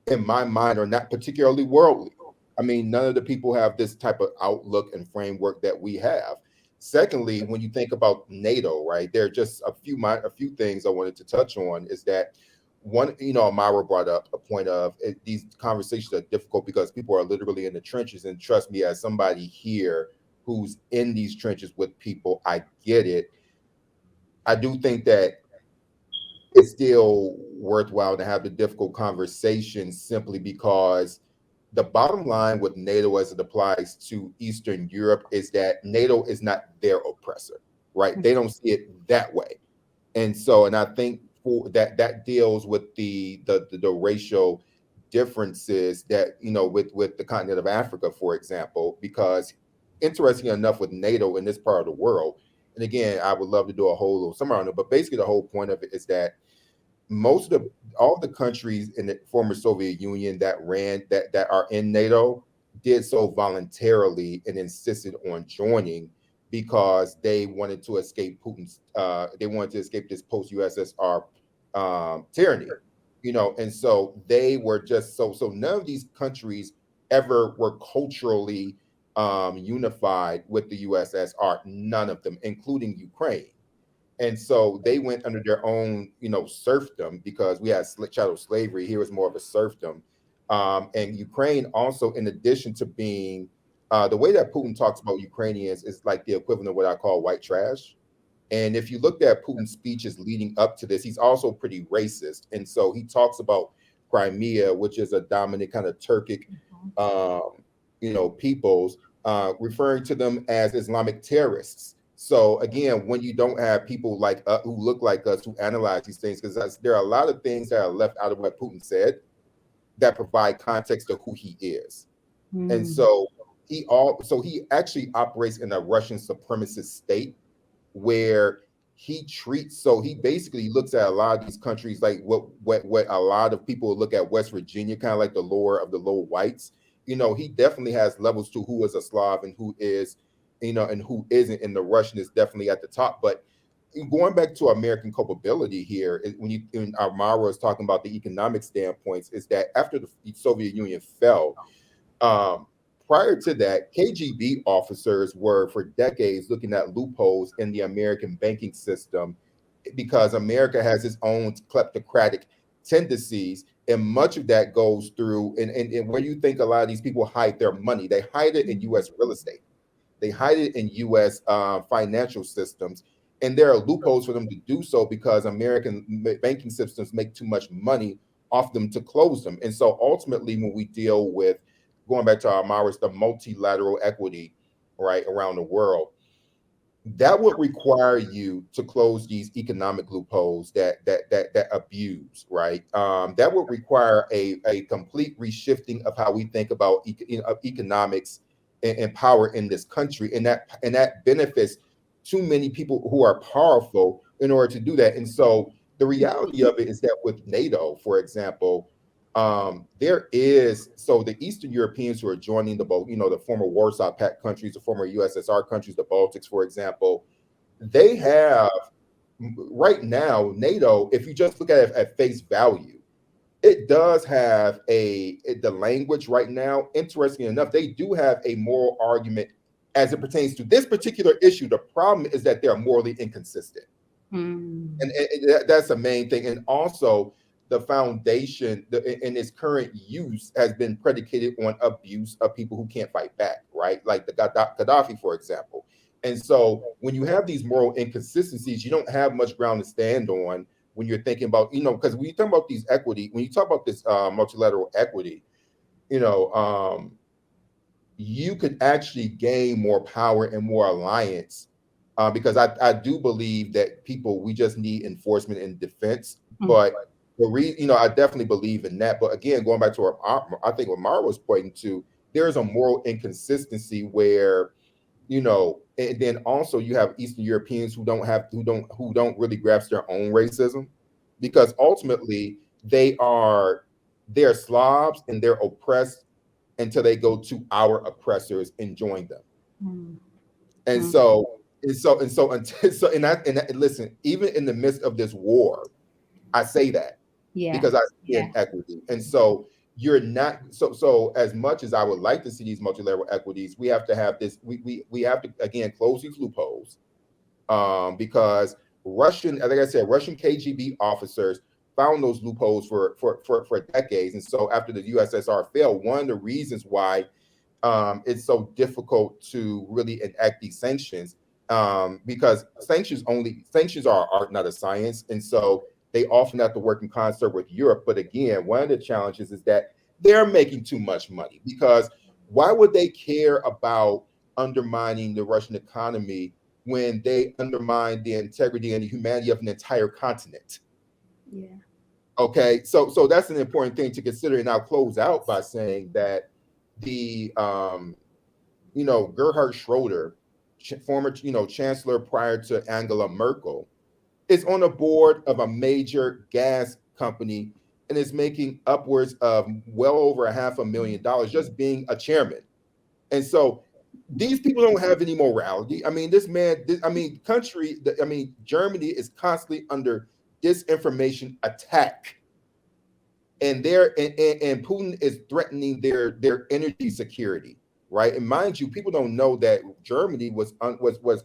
in my mind, are not particularly worldly. I mean, none of the people have this type of outlook and framework that we have. Secondly, when you think about NATO, right, there are just a few things I wanted to touch on. Is that one, Amara brought up a point of these conversations are difficult because people are literally in the trenches. And trust me, as somebody here who's in these trenches with people, I get it. I do think that it's still worthwhile to have the difficult conversation, simply because the bottom line with NATO as it applies to Eastern Europe is that NATO is not their oppressor, right? They don't see it that way. And I think for that deals with the racial differences that, with the continent of Africa, for example, because interesting enough with NATO in this part of the world, and again, I would love to do a whole little summary on it, but basically the whole point of it is that all the countries in the former Soviet Union that are in NATO did so voluntarily and insisted on joining, because they wanted to escape this post USSR tyranny, and so they were just so none of these countries ever were culturally unified with the USSR, none of them, including Ukraine. And so they went under their own, serfdom, because we had chattel slavery. Here was more of a serfdom. And Ukraine also, in addition to being, the way that Putin talks about Ukrainians is like the equivalent of what I call white trash. And if you looked at Putin's speeches leading up to this, he's also pretty racist. And so he talks about Crimea, which is a dominant kind of Turkic, peoples, referring to them as Islamic terrorists. So again, when you don't have people like who look like us who analyze these things, because there are a lot of things that are left out of what Putin said that provide context of who he is. And so he actually operates in a Russian supremacist state, where he basically looks at a lot of these countries like what a lot of people look at West Virginia, kind of like the lower of the low whites. He definitely has levels to who is a Slav and who is, and who isn't, and the Russian is definitely at the top. But going back to American culpability here, when Amara was talking about the economic standpoints, is that after the Soviet Union fell, Um, Prior to that, KGB officers were for decades looking at loopholes in the American banking system because America has its own kleptocratic tendencies, and much of that goes through and where you think a lot of these people hide their money, they hide it in U.S. real estate. They hide it in U.S. Financial systems, and there are loopholes for them to do so because American banking systems make too much money off them to close them. And so ultimately, when we deal with going back to our Amara's, the multilateral equity, right, around the world, that would require you to close these economic loopholes that abuse, right? That would require a complete reshifting of how we think about economics and power in this country, and that benefits too many people who are powerful in order to do that. And so the reality of it is that with NATO, for example, there is, so the Eastern Europeans who are joining the former Warsaw Pact countries, the former USSR countries, the Baltics, for example, they have right now NATO. If you just look at it at face value, it does have the language right now. Interesting enough, they do have a moral argument as it pertains to this particular issue. The problem is that they're morally inconsistent. And that's the main thing. And also, the foundation in its current use has been predicated on abuse of people who can't fight back, right? Like the Gaddafi, for example. And so when you have these moral inconsistencies, you don't have much ground to stand on when you're thinking about, because when you talk about these equity, when you talk about this multilateral equity, you could actually gain more power and more alliance, because I do believe that we just need enforcement and defense. But I definitely believe in that. But again, going back to I think what Mara was pointing to, there's a moral inconsistency where, and then also you have Eastern Europeans who don't really grasp their own racism, because ultimately they're Slavs and they're oppressed until they go to our oppressors and join them. And so listen, even in the midst of this war, I say that because I see inequity. And so you're not so as much as I would like to see these multilateral equities, we have to have this, we have to again close these loopholes, because like I said, Russian KGB officers found those loopholes for decades. And so after the USSR fell, one of the reasons why it's so difficult to really enact these sanctions, because sanctions are art, not a science. And so they often have to work in concert with Europe. But again, one of the challenges is that they're making too much money, because why would they care about undermining the Russian economy when they undermine the integrity and the humanity of an entire continent? Yeah. Okay, so that's an important thing to consider. And I'll close out by saying that the Gerhard Schroeder, former chancellor prior to Angela Merkel, is on a board of a major gas company and is making upwards of well over $500,000 just being a chairman. And so these people don't have any morality. I mean, Germany is constantly under disinformation attack, and Putin is threatening their energy security, right? And mind you, people don't know that Germany was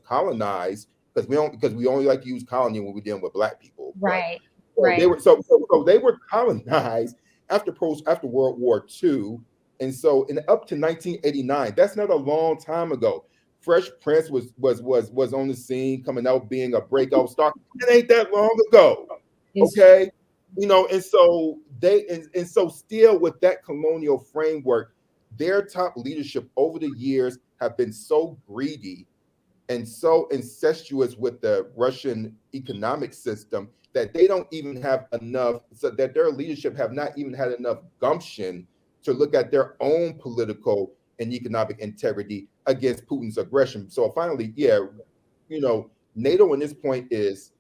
colonized, because we only like to use colony when we're dealing with Black people, Right? They were they were colonized after World War II, and so up to 1989. That's not a long time ago. Fresh Prince was on the scene, coming out being a breakout star. It ain't that long ago, okay? And so so still with that colonial framework, their top leadership over the years have been so greedy and so incestuous with the Russian economic system that they don't even have enough, so that their leadership have not even had enough gumption to look at their own political and economic integrity against Putin's aggression. So finally, NATO in this point is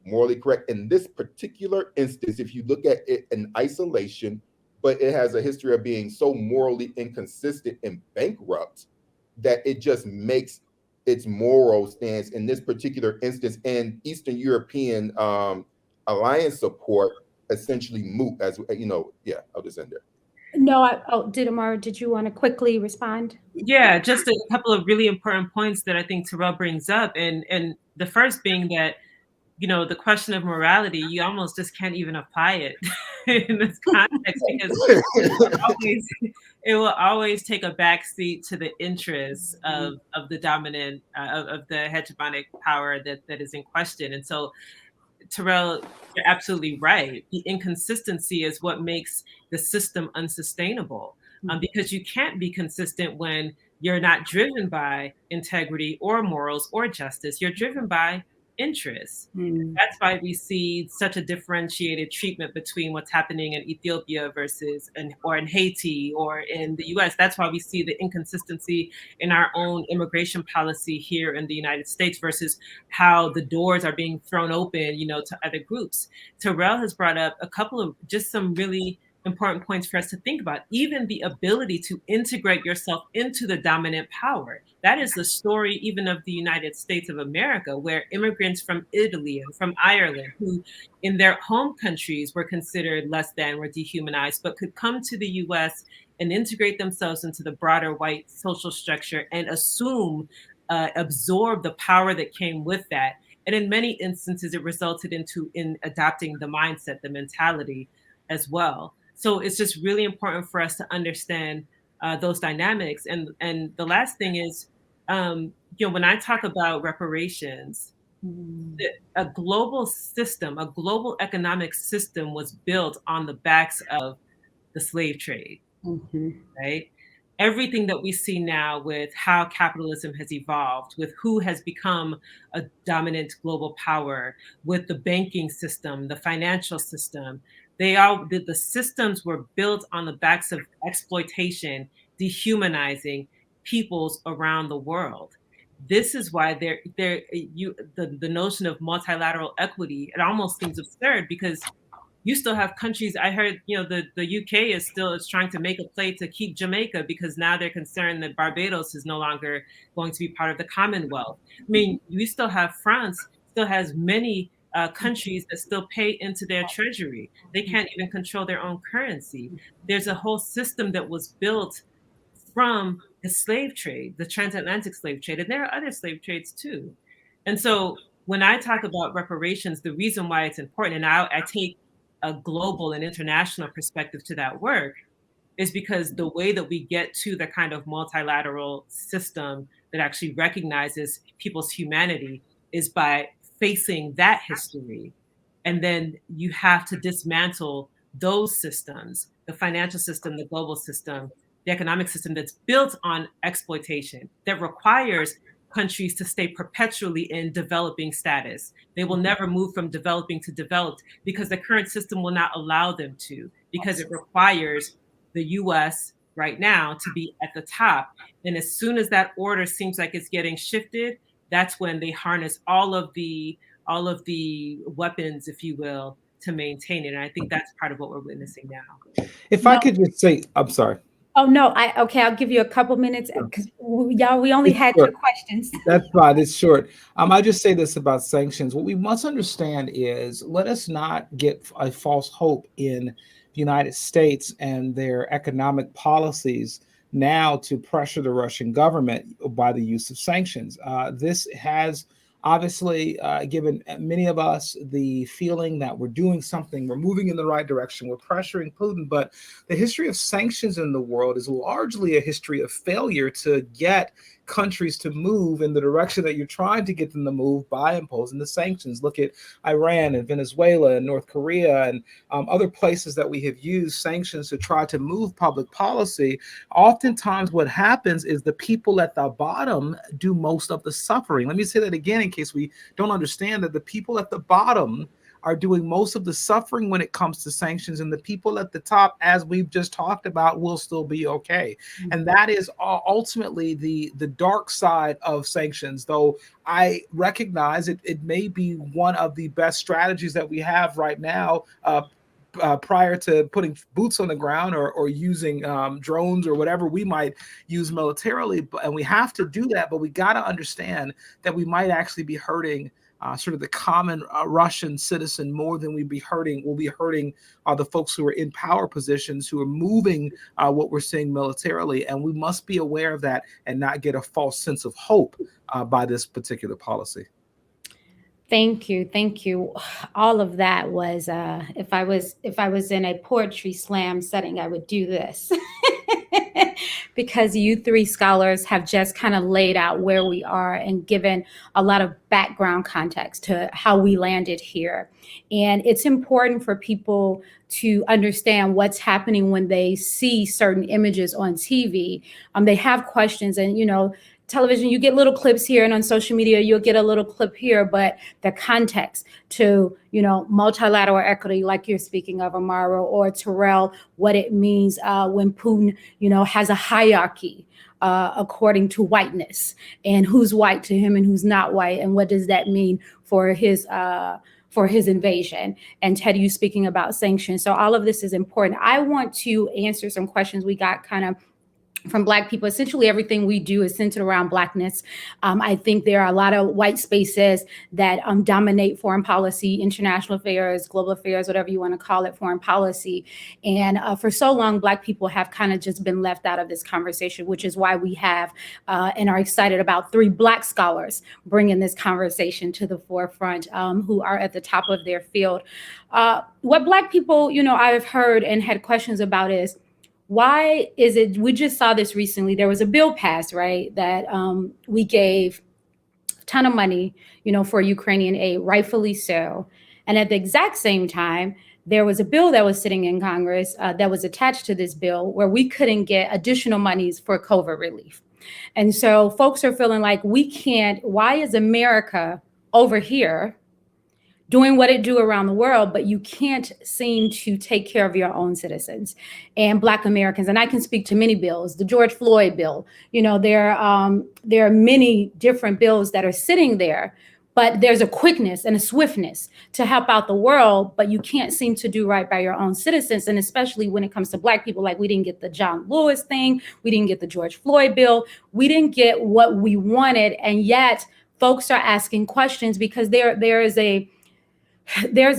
morally correct in this particular instance if you look at it in isolation, but it has a history of being so morally inconsistent and bankrupt that it just makes its moral stance in this particular instance and Eastern European alliance support essentially moot. As I'll just end there. No, did Amara, did you want to quickly respond? Yeah, just a couple of really important points that I think Terrell brings up. And the first being that, the question of morality, you almost just can't even apply it in this context because always, it will always take a backseat to the interests of the dominant, of the hegemonic power that is in question. And so, Terrell, you're absolutely right. The inconsistency is what makes the system unsustainable, because you can't be consistent when you're not driven by integrity or morals or justice. You're driven by interests. That's why we see such a differentiated treatment between what's happening in Ethiopia versus, or in Haiti or in the US. That's why we see the inconsistency in our own immigration policy here in the United States versus how the doors are being thrown open, to other groups. Terrell has brought up a couple of just some really important points for us to think about. Even the ability to integrate yourself into the dominant power. That is the story even of the United States of America, where immigrants from Italy and from Ireland, who in their home countries were considered less than, were dehumanized, but could come to the US and integrate themselves into the broader white social structure and absorb the power that came with that. And in many instances, it resulted in adopting the mindset, the mentality as well. So it's just really important for us to understand those dynamics. And the last thing is, when I talk about reparations, a global system, a global economic system was built on the backs of the slave trade, right? Everything that we see now with how capitalism has evolved, with who has become a dominant global power, with the banking system, the financial system, the systems were built on the backs of exploitation, dehumanizing peoples around the world. This is why the notion of multilateral equity, it almost seems absurd because you still have countries. I heard, the UK is trying to make a play to keep Jamaica because now they're concerned that Barbados is no longer going to be part of the Commonwealth. I mean, we still have France, still has many countries that still pay into their treasury. They can't even control their own currency. There's a whole system that was built from the slave trade, the transatlantic slave trade, and there are other slave trades too. And so when I talk about reparations, the reason why it's important, and I take a global and international perspective to that work, is because the way that we get to the kind of multilateral system that actually recognizes people's humanity is by facing that history. And then you have to dismantle those systems, the financial system, the global system, the economic system that's built on exploitation, that requires countries to stay perpetually in developing status. They will never move from developing to developed because the current system will not allow them to, because it requires the US right now to be at the top. And as soon as that order seems like it's getting shifted, that's when they harness all of the weapons, if you will, to maintain it. And I think that's part of what we're witnessing now. If I could just say, I'm sorry. Oh, no. I'll give you a couple minutes because we only had two questions. That's fine. It's short. I'll just say this about sanctions. What we must understand is let us not get a false hope in the United States and their economic policies now to pressure the Russian government by the use of sanctions. This has obviously given many of us the feeling that we're doing something, we're moving in the right direction, we're pressuring Putin. But the history of sanctions in the world is largely a history of failure to get countries to move in the direction that you're trying to get them to move by imposing the sanctions. Look at Iran and Venezuela and North Korea and other places that we have used sanctions to try to move public policy. Oftentimes what happens is the people at the bottom do most of the suffering. Let me say that again in case we don't understand that the people at the bottom are doing most of the suffering when it comes to sanctions, and the people at the top, as we've just talked about, will still be okay. And that is ultimately the dark side of sanctions, though I recognize it may be one of the best strategies that we have right now, prior to putting boots on the ground or using drones or whatever we might use militarily. And we have to do that, but we got to understand that we might actually be hurting sort of the common Russian citizen more than we'll be hurting the folks who are in power positions, who are moving what we're seeing militarily. And we must be aware of that and not get a false sense of hope by this particular policy. Thank you. Thank you. All of that was, if I was in a poetry slam setting, I would do this. Because you three scholars have just kind of laid out where we are and given a lot of background context to how we landed here. And it's important for people to understand what's happening when they see certain images on TV. They have questions, and television, you get little clips here, and on social media, you'll get a little clip here, but the context to, multilateral equity, like you're speaking of, Amara, or Terrell, what it means when Putin, has a hierarchy according to whiteness, and who's white to him and who's not white, and what does that mean for his invasion. And Ted, you speaking about sanctions. So all of this is important. I want to answer some questions we got kind of from Black people. Essentially, everything we do is centered around Blackness. I think there are a lot of white spaces that dominate foreign policy, international affairs, global affairs, whatever you want to call it, foreign policy. And for so long, Black people have kind of just been left out of this conversation, which is why we have and are excited about 3 Black scholars bringing this conversation to the forefront, who are at the top of their field. What Black people, I've heard and had questions about is, why is it, we just saw this recently, there was a bill passed, right, that we gave a ton of money, for Ukrainian aid, rightfully so. And at the exact same time, there was a bill that was sitting in Congress that was attached to this bill where we couldn't get additional monies for COVID relief. And so folks are feeling like why is America over here doing what it do around the world, but you can't seem to take care of your own citizens and Black Americans? And I can speak to many bills, the George Floyd bill, there are many different bills that are sitting there, but there's a quickness and a swiftness to help out the world, but you can't seem to do right by your own citizens. And especially when it comes to Black people, like we didn't get the John Lewis thing, we didn't get the George Floyd bill, we didn't get what we wanted. And yet folks are asking questions because there's a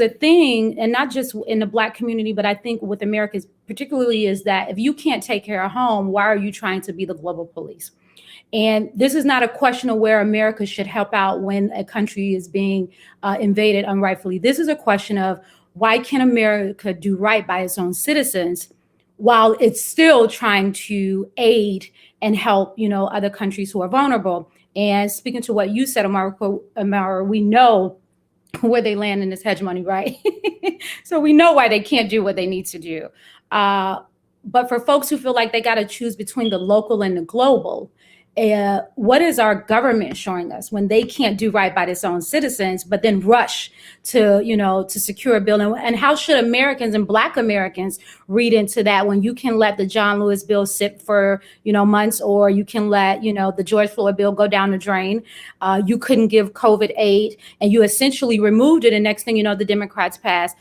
thing, and not just in the Black community, but I think with Americans particularly, is that if you can't take care of home, why are you trying to be the global police? And this is not a question of where America should help out when a country is being invaded unrightfully. This is a question of, why can America do right by its own citizens while it's still trying to aid and help, other countries who are vulnerable? And speaking to what you said, Amara, we know where they land in this hegemony, right? So we know why they can't do what they need to do. But for folks who feel like they got to choose between the local and the global, what is our government showing us when they can't do right by its own citizens, but then rush to, to secure a bill? And how should Americans and Black Americans read into that when you can let the John Lewis bill sit for, months, or you can let, the George Floyd bill go down the drain? You couldn't give COVID aid, and you essentially removed it. And next thing you know, the Democrats passed,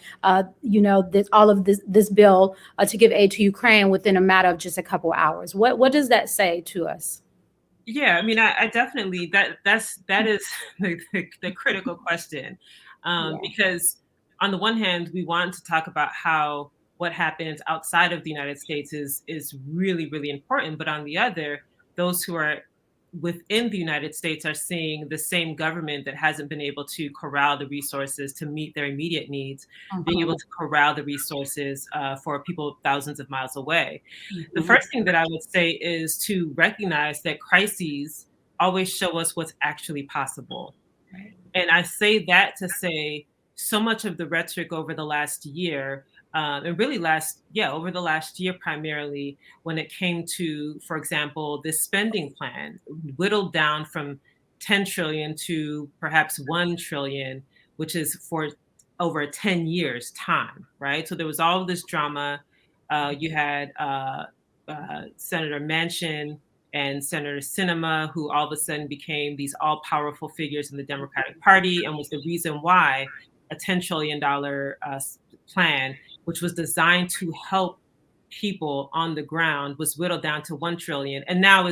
this bill to give aid to Ukraine within a matter of just a couple hours. What does that say to us? Yeah, I mean, I definitely, that is the critical question, because on the one hand, we want to talk about how what happens outside of the United States is really, really important. But on the other, those who are within the United States are seeing the same government that hasn't been able to corral the resources to meet their immediate needs, being able to corral the resources for people thousands of miles away. The first thing that I would say is to recognize that crises always show us what's actually possible. And I say that to say, so much of the rhetoric over the last year, and really over the last year primarily, when it came to, for example, this spending plan, whittled down from 10 trillion to perhaps 1 trillion, which is for over 10 years time, right? So there was all of this drama. You had Senator Manchin and Senator Sinema, who all of a sudden became these all-powerful figures in the Democratic Party, and was the reason why a $10 trillion plan, which was designed to help people on the ground, was whittled down to 1 trillion, and now it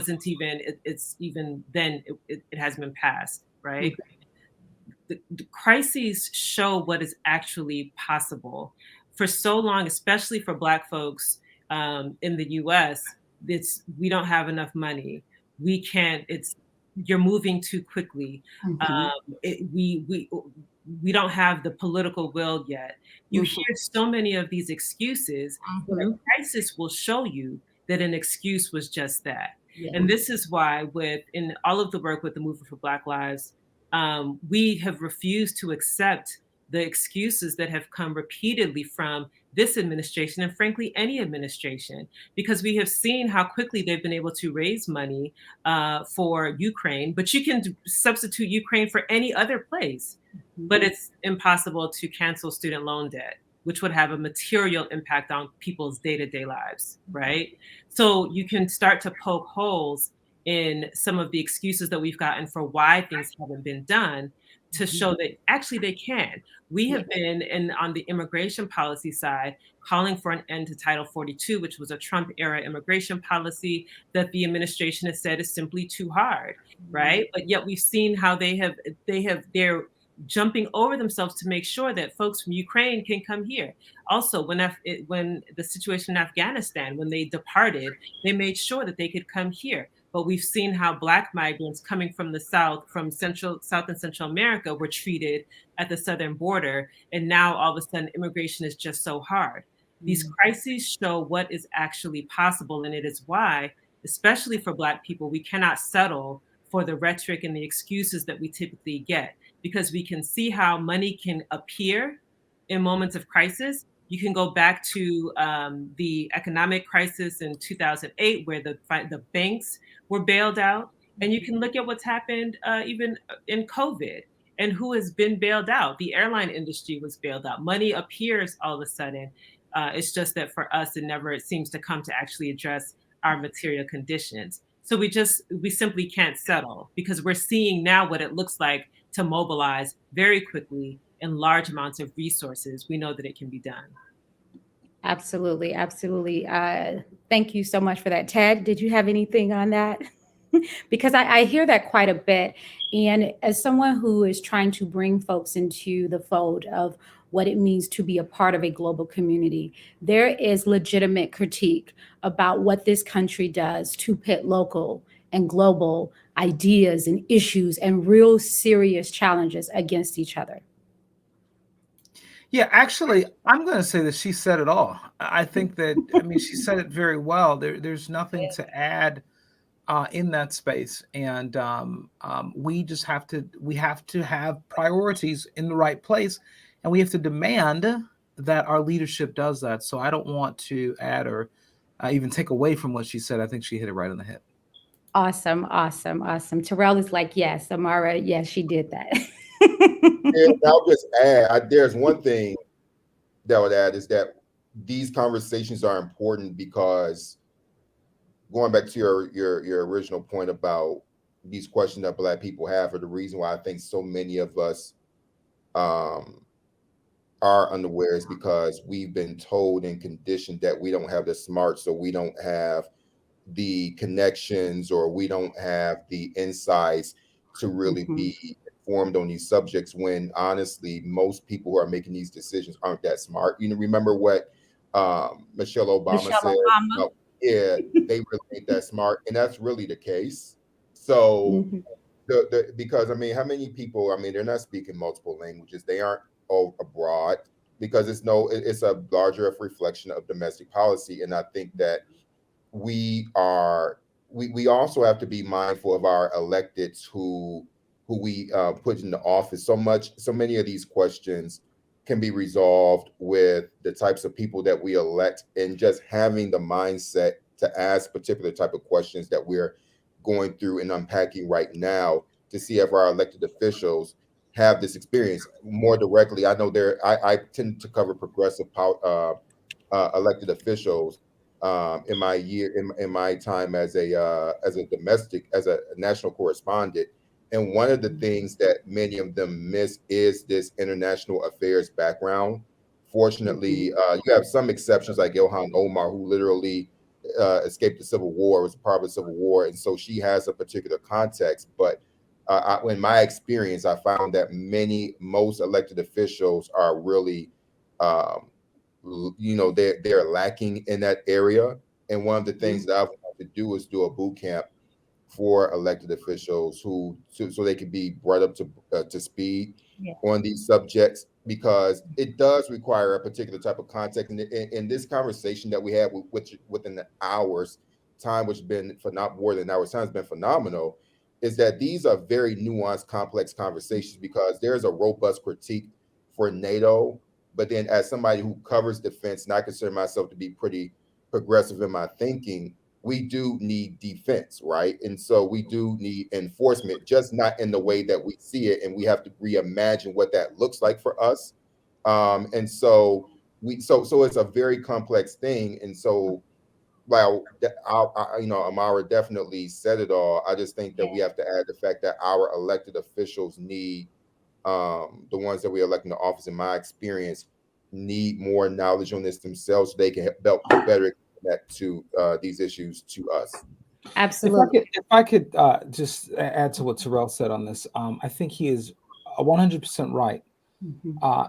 hasn't been passed, right? the crises show what is actually possible. For so long, especially for Black folks in the U.S., we don't have enough money. We can't. You're moving too quickly. We don't have the political will yet. You hear so many of these excuses. But a crisis will show you that an excuse was just that. Yeah. And this is why, in all of the work with the Movement for Black Lives, we have refused to accept the excuses that have come repeatedly from this administration and frankly any administration, because we have seen how quickly they've been able to raise money for Ukraine, but you can substitute Ukraine for any other place. But it's impossible to cancel student loan debt, which would have a material impact on people's day-to-day lives, right? So you can start to poke holes in some of the excuses that we've gotten for why things haven't been done to show that actually they can. We have been on the immigration policy side calling for an end to Title 42, which was a Trump era immigration policy that the administration has said is simply too hard, right? But yet we've seen how they're jumping over themselves to make sure that folks from Ukraine can come here. Also, when the situation in Afghanistan, when they departed, they made sure that they could come here. But we've seen how Black migrants coming from the South, from South and Central America, were treated at the southern border. And now all of a sudden, immigration is just so hard. These crises show what is actually possible. And it is why, especially for Black people, we cannot settle for the rhetoric and the excuses that we typically get, because we can see how money can appear in moments of crisis. You can go back to the economic crisis in 2008, where the banks were bailed out. And you can look at what's happened even in COVID and who has been bailed out. The airline industry was bailed out. Money appears all of a sudden. It's just that for us, it seems to come to actually address our material conditions. So we simply can't settle, because we're seeing now what it looks like to mobilize very quickly in large amounts of resources. We know that it can be done. Absolutely. Absolutely. Thank you so much for that. Ted, did you have anything on that? Because I hear that quite a bit. And as someone who is trying to bring folks into the fold of what it means to be a part of a global community, there is legitimate critique about what this country does to pit local and global ideas and issues and real serious challenges against each other. Yeah, actually, I'm going to say that she said it all. I think that, she said it very well. There's nothing to add in that space. And we just have to have priorities in the right place. And we have to demand that our leadership does that. So I don't want to add or even take away from what she said. I think she hit it right on the head. Awesome. Terrell is like, yes, Amara, yes, she did that. I'll just add, there's one thing that I would add, is that these conversations are important because, going back to your original point about these questions that Black people have, are the reason why I think so many of us are unaware, is because we've been told and conditioned that we don't have the smarts, so we don't have the connections, or we don't have the insights to really be informed on these subjects, when honestly most people who are making these decisions aren't that smart. Remember what Michelle Obama said? Yeah, they really ain't that smart, and that's really the case. So because how many people, they're not speaking multiple languages, they aren't abroad, because it's a larger reflection of domestic policy. And I think that we also have to be mindful of our electeds who we put into office. So many of these questions can be resolved with the types of people that we elect, and just having the mindset to ask particular type of questions that we're going through and unpacking right now, to see if our elected officials have this experience more directly. I know I tend to cover progressive elected officials in my time as a national correspondent. And one of the things that many of them miss is this international affairs background. Fortunately, you have some exceptions like Ilhan Omar, who literally escaped the Civil War, was a part of the Civil War, and so she has a particular context. But in my experience, I found that most elected officials are really, they're lacking in that area. And one of the things that I want to do is do a boot camp for elected officials so they can be brought up to speed on these subjects, because it does require a particular type of context. And in this conversation that we had within the hours time, which has been for not more than an hour's time, has been phenomenal, is that these are very nuanced, complex conversations, because there's a robust critique for NATO. But then as somebody who covers defense, and I consider myself to be pretty progressive in my thinking, we do need defense, right? And so we do need enforcement, just not in the way that we see it. And we have to reimagine what that looks like for us. And so it's a very complex thing. And so, well, Amara definitely said it all. I just think that we have to add the fact that our elected officials need, the ones that we elect into office, in my experience, need more knowledge on this themselves, so they can better connect to these issues to us. Absolutely. If I could just add to what Terrell said on this, I think he is 100% right.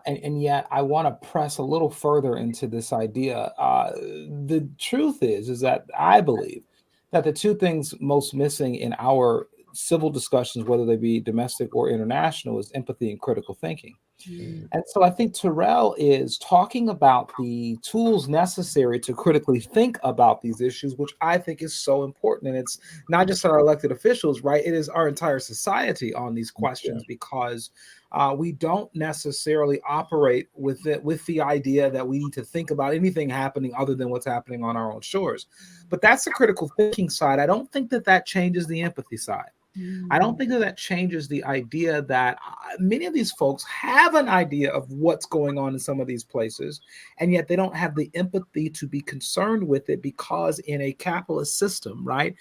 And yet I want to press a little further into this idea. The truth is that I believe that the two things most missing in our civil discussions, whether they be domestic or international, is empathy and critical thinking. And so I think Terrell is talking about the tools necessary to critically think about these issues, which I think is so important. And it's not just our elected officials, right? It is our entire society on these questions, because we don't necessarily operate with the idea that we need to think about anything happening other than what's happening on our own shores. But that's the critical thinking side. I don't think that changes the empathy side. I don't think that changes the idea that many of these folks have an idea of what's going on in some of these places, and yet they don't have the empathy to be concerned with it, because in a capitalist system, right,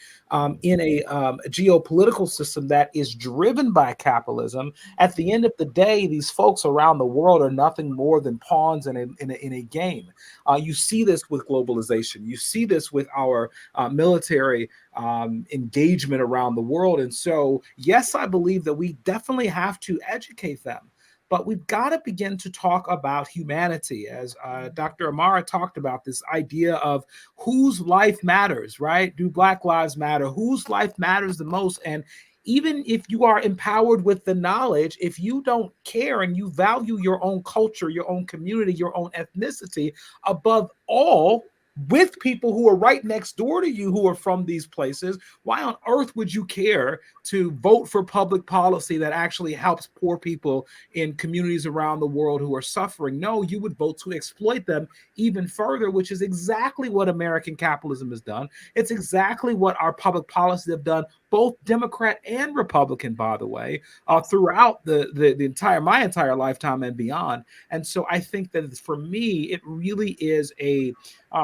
in a geopolitical system that is driven by capitalism, at the end of the day, these folks around the world are nothing more than pawns in a game. You see this with globalization. You see this with our military engagement around the world. And so, yes, I believe that we definitely have to educate them, but we've got to begin to talk about humanity, as Dr. Amara talked about, this idea of whose life matters, right? Do Black lives matter? Whose life matters the most? And even if you are empowered with the knowledge, if you don't care and you value your own culture, your own community, your own ethnicity above all, with people who are right next door to you who are from these places, why on earth would you care to vote for public policy that actually helps poor people in communities around the world who are suffering? No, you would vote to exploit them even further, which is exactly what American capitalism has done. It's exactly what our public policies have done, both Democrat and Republican, by the way, throughout my entire lifetime and beyond. And so I think that for me, it really is a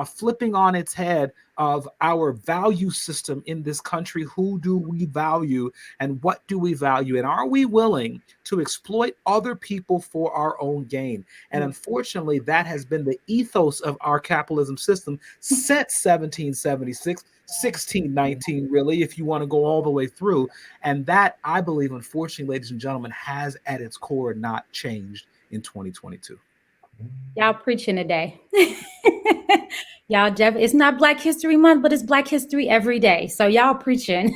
flipping on its head of our value system in this country. Who do we value and what do we value? And are we willing to exploit other people for our own gain? And unfortunately, that has been the ethos of our capitalism system since 1776. 1619, really, if you want to go all the way through. And that, I believe, unfortunately, ladies and gentlemen, has at its core not changed in 2022. Y'all preaching today. Y'all, it's not Black History Month, but it's Black History every day. So y'all preaching.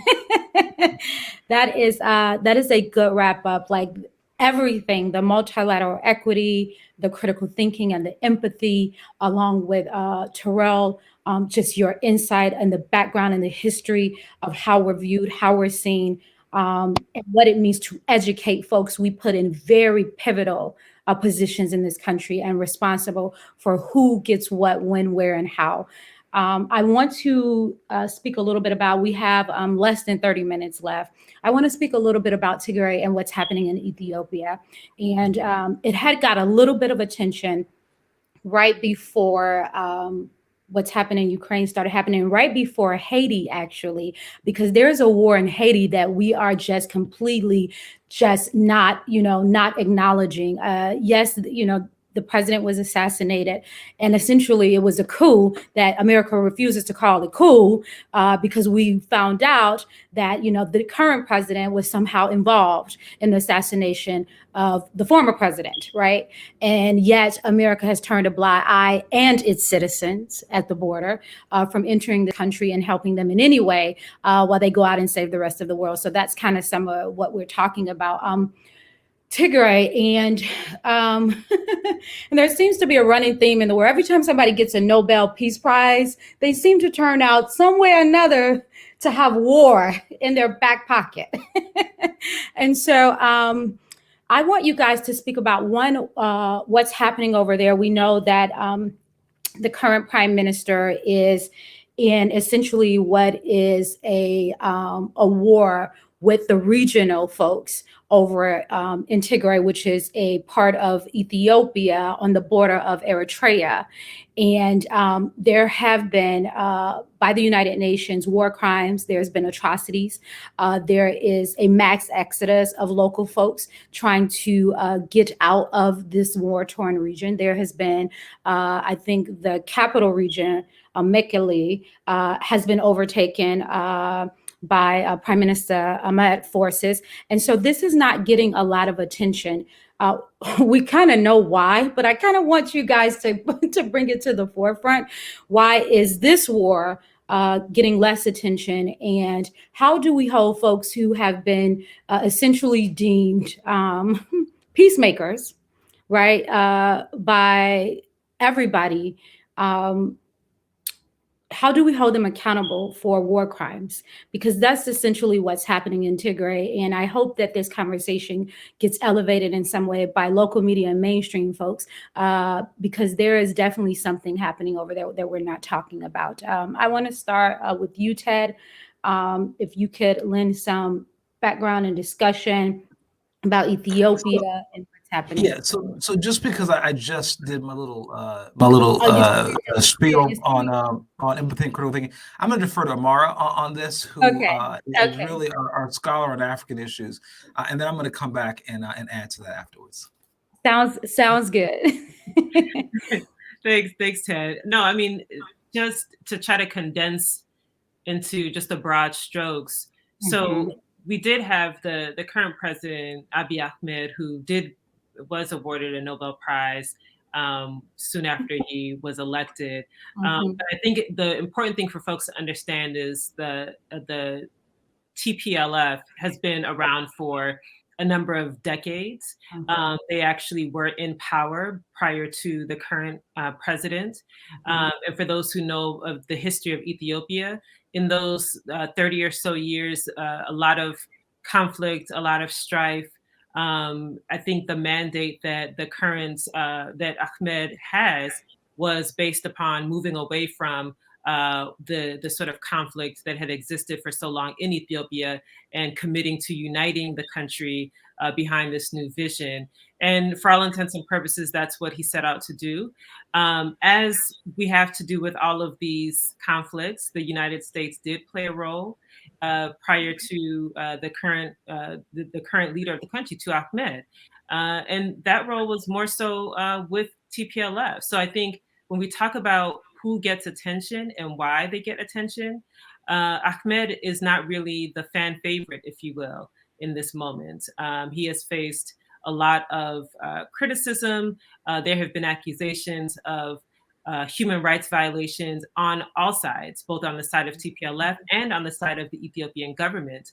That is a good wrap up. Like everything, the multilateral equity, the critical thinking, and the empathy, along with Terrell, just your insight and the background and the history of how we're viewed, how we're seen, and what it means to educate folks we put in very pivotal positions in this country and responsible for who gets what, when, where, and how. I want to speak a little bit about, we have less than 30 minutes left. I want to speak a little bit about Tigray and what's happening in Ethiopia. And it had got a little bit of attention right before what's happening in Ukraine started happening, right before Haiti, actually, because there's a war in Haiti that we are just completely not acknowledging. Yes, the president was assassinated, and essentially it was a coup that America refuses to call a coup because we found out that, you know, the current president was somehow involved in the assassination of the former president, right? And yet America has turned a blind eye, and its citizens at the border, from entering the country and helping them in any way while they go out and save the rest of the world. So that's kind of some of what we're talking about. Tigray, and and there seems to be a running theme in the world. Every time somebody gets a Nobel Peace Prize, they seem to turn out some way or another to have war in their back pocket. And so I want you guys to speak about what's happening over there. We know that the current prime minister is in essentially what is a war with the regional folks over in Tigray, which is a part of Ethiopia on the border of Eritrea. And there have been, by the United Nations, war crimes. There's been atrocities. There is a mass exodus of local folks trying to get out of this war-torn region. There has been, I think, the capital region, Mekelle, has been overtaken by Prime Minister Ahmed forces. And so this is not getting a lot of attention. We kind of know why, but I kind of want you guys to bring it to the forefront. Why is this war getting less attention? And how do we hold folks who have been essentially deemed peacemakers, right, by everybody? How do we hold them accountable for war crimes? Because that's essentially what's happening in Tigray. And I hope that this conversation gets elevated in some way by local media and mainstream folks, because there is definitely something happening over there that we're not talking about. I want to start with you, Ted. If you could lend some background and discussion about Ethiopia and what's happening. Yeah, so just because I just did my little spiel on empathy and critical thinking, I'm going to defer to Amara on this, who is really our scholar on African issues, and then I'm going to come back and add to that afterwards. Sounds good. Thanks, Ted. No, I mean, just to try to condense into just the broad strokes. So we did have the current president, Abiy Ahmed, who was awarded a Nobel Prize soon after he was elected. But I think the important thing for folks to understand is the TPLF has been around for a number of decades. They actually were in power prior to the current president. And for those who know of the history of Ethiopia, in those 30 or so years, a lot of conflict, a lot of strife. I think the mandate that the current, that Ahmed has, was based upon moving away from the sort of conflict that had existed for so long in Ethiopia and committing to uniting the country behind this new vision. And for all intents and purposes, that's what he set out to do. As we have to do with all of these conflicts, the United States did play a role prior to the current leader of the country, to Ahmed. And that role was more so with TPLF. So I think when we talk about who gets attention and why they get attention, Ahmed is not really the fan favorite, if you will, in this moment. He has faced a lot of criticism. There have been accusations of human rights violations on all sides, both on the side of TPLF and on the side of the Ethiopian government.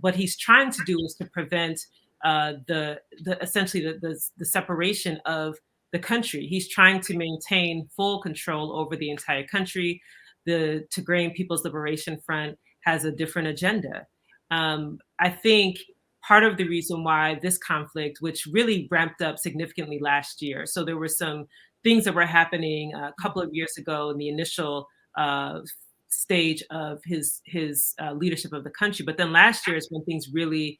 What he's trying to do is to prevent essentially the separation of the country. He's trying to maintain full control over the entire country. The Tigrayan People's Liberation Front has a different agenda. I think part of the reason why this conflict, which really ramped up significantly last year, so there were some things that were happening a couple of years ago in the initial stage of his leadership of the country, but then last year is when things really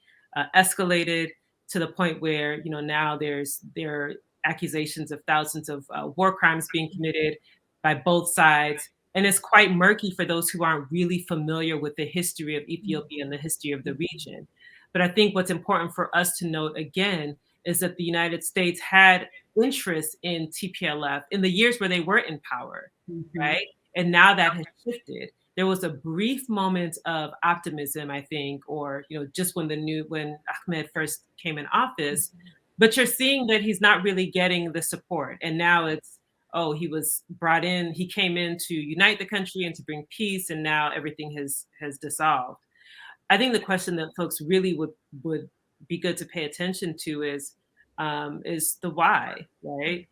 escalated to the point where, now there are accusations of thousands of war crimes being committed by both sides. And it's quite murky for those who aren't really familiar with the history of Ethiopia and the history of the region. But I think what's important for us to note again is that the United States had interest in TPLF in the years where they were in power, right? And now that has shifted. There was a brief moment of optimism, I think, or just when Ahmed first came in office, but you're seeing that he's not really getting the support. And now it's, oh, he was brought in, he came in to unite the country and to bring peace, and now everything has dissolved. I think the question that folks really would be good to pay attention to is the why, right?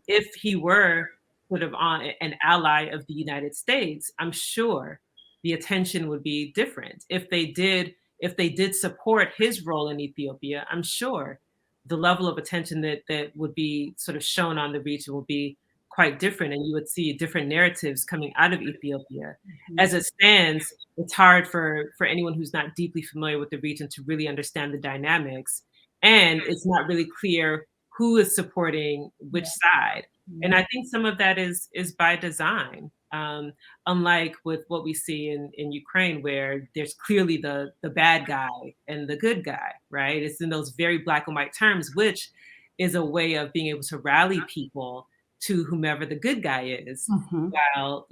If he were sort of an ally of the United States, I'm sure the attention would be different. If they did support his role in Ethiopia, I'm sure the level of attention that would be sort of shown on the region will be quite different, and you would see different narratives coming out of Ethiopia. As it stands, it's hard for anyone who's not deeply familiar with the region to really understand the dynamics, and it's not really clear who is supporting which side. And I think some of that is by design. Unlike with what we see in Ukraine, where there's clearly the bad guy and the good guy, right? It's in those very black and white terms, which is a way of being able to rally people to whomever the good guy is, while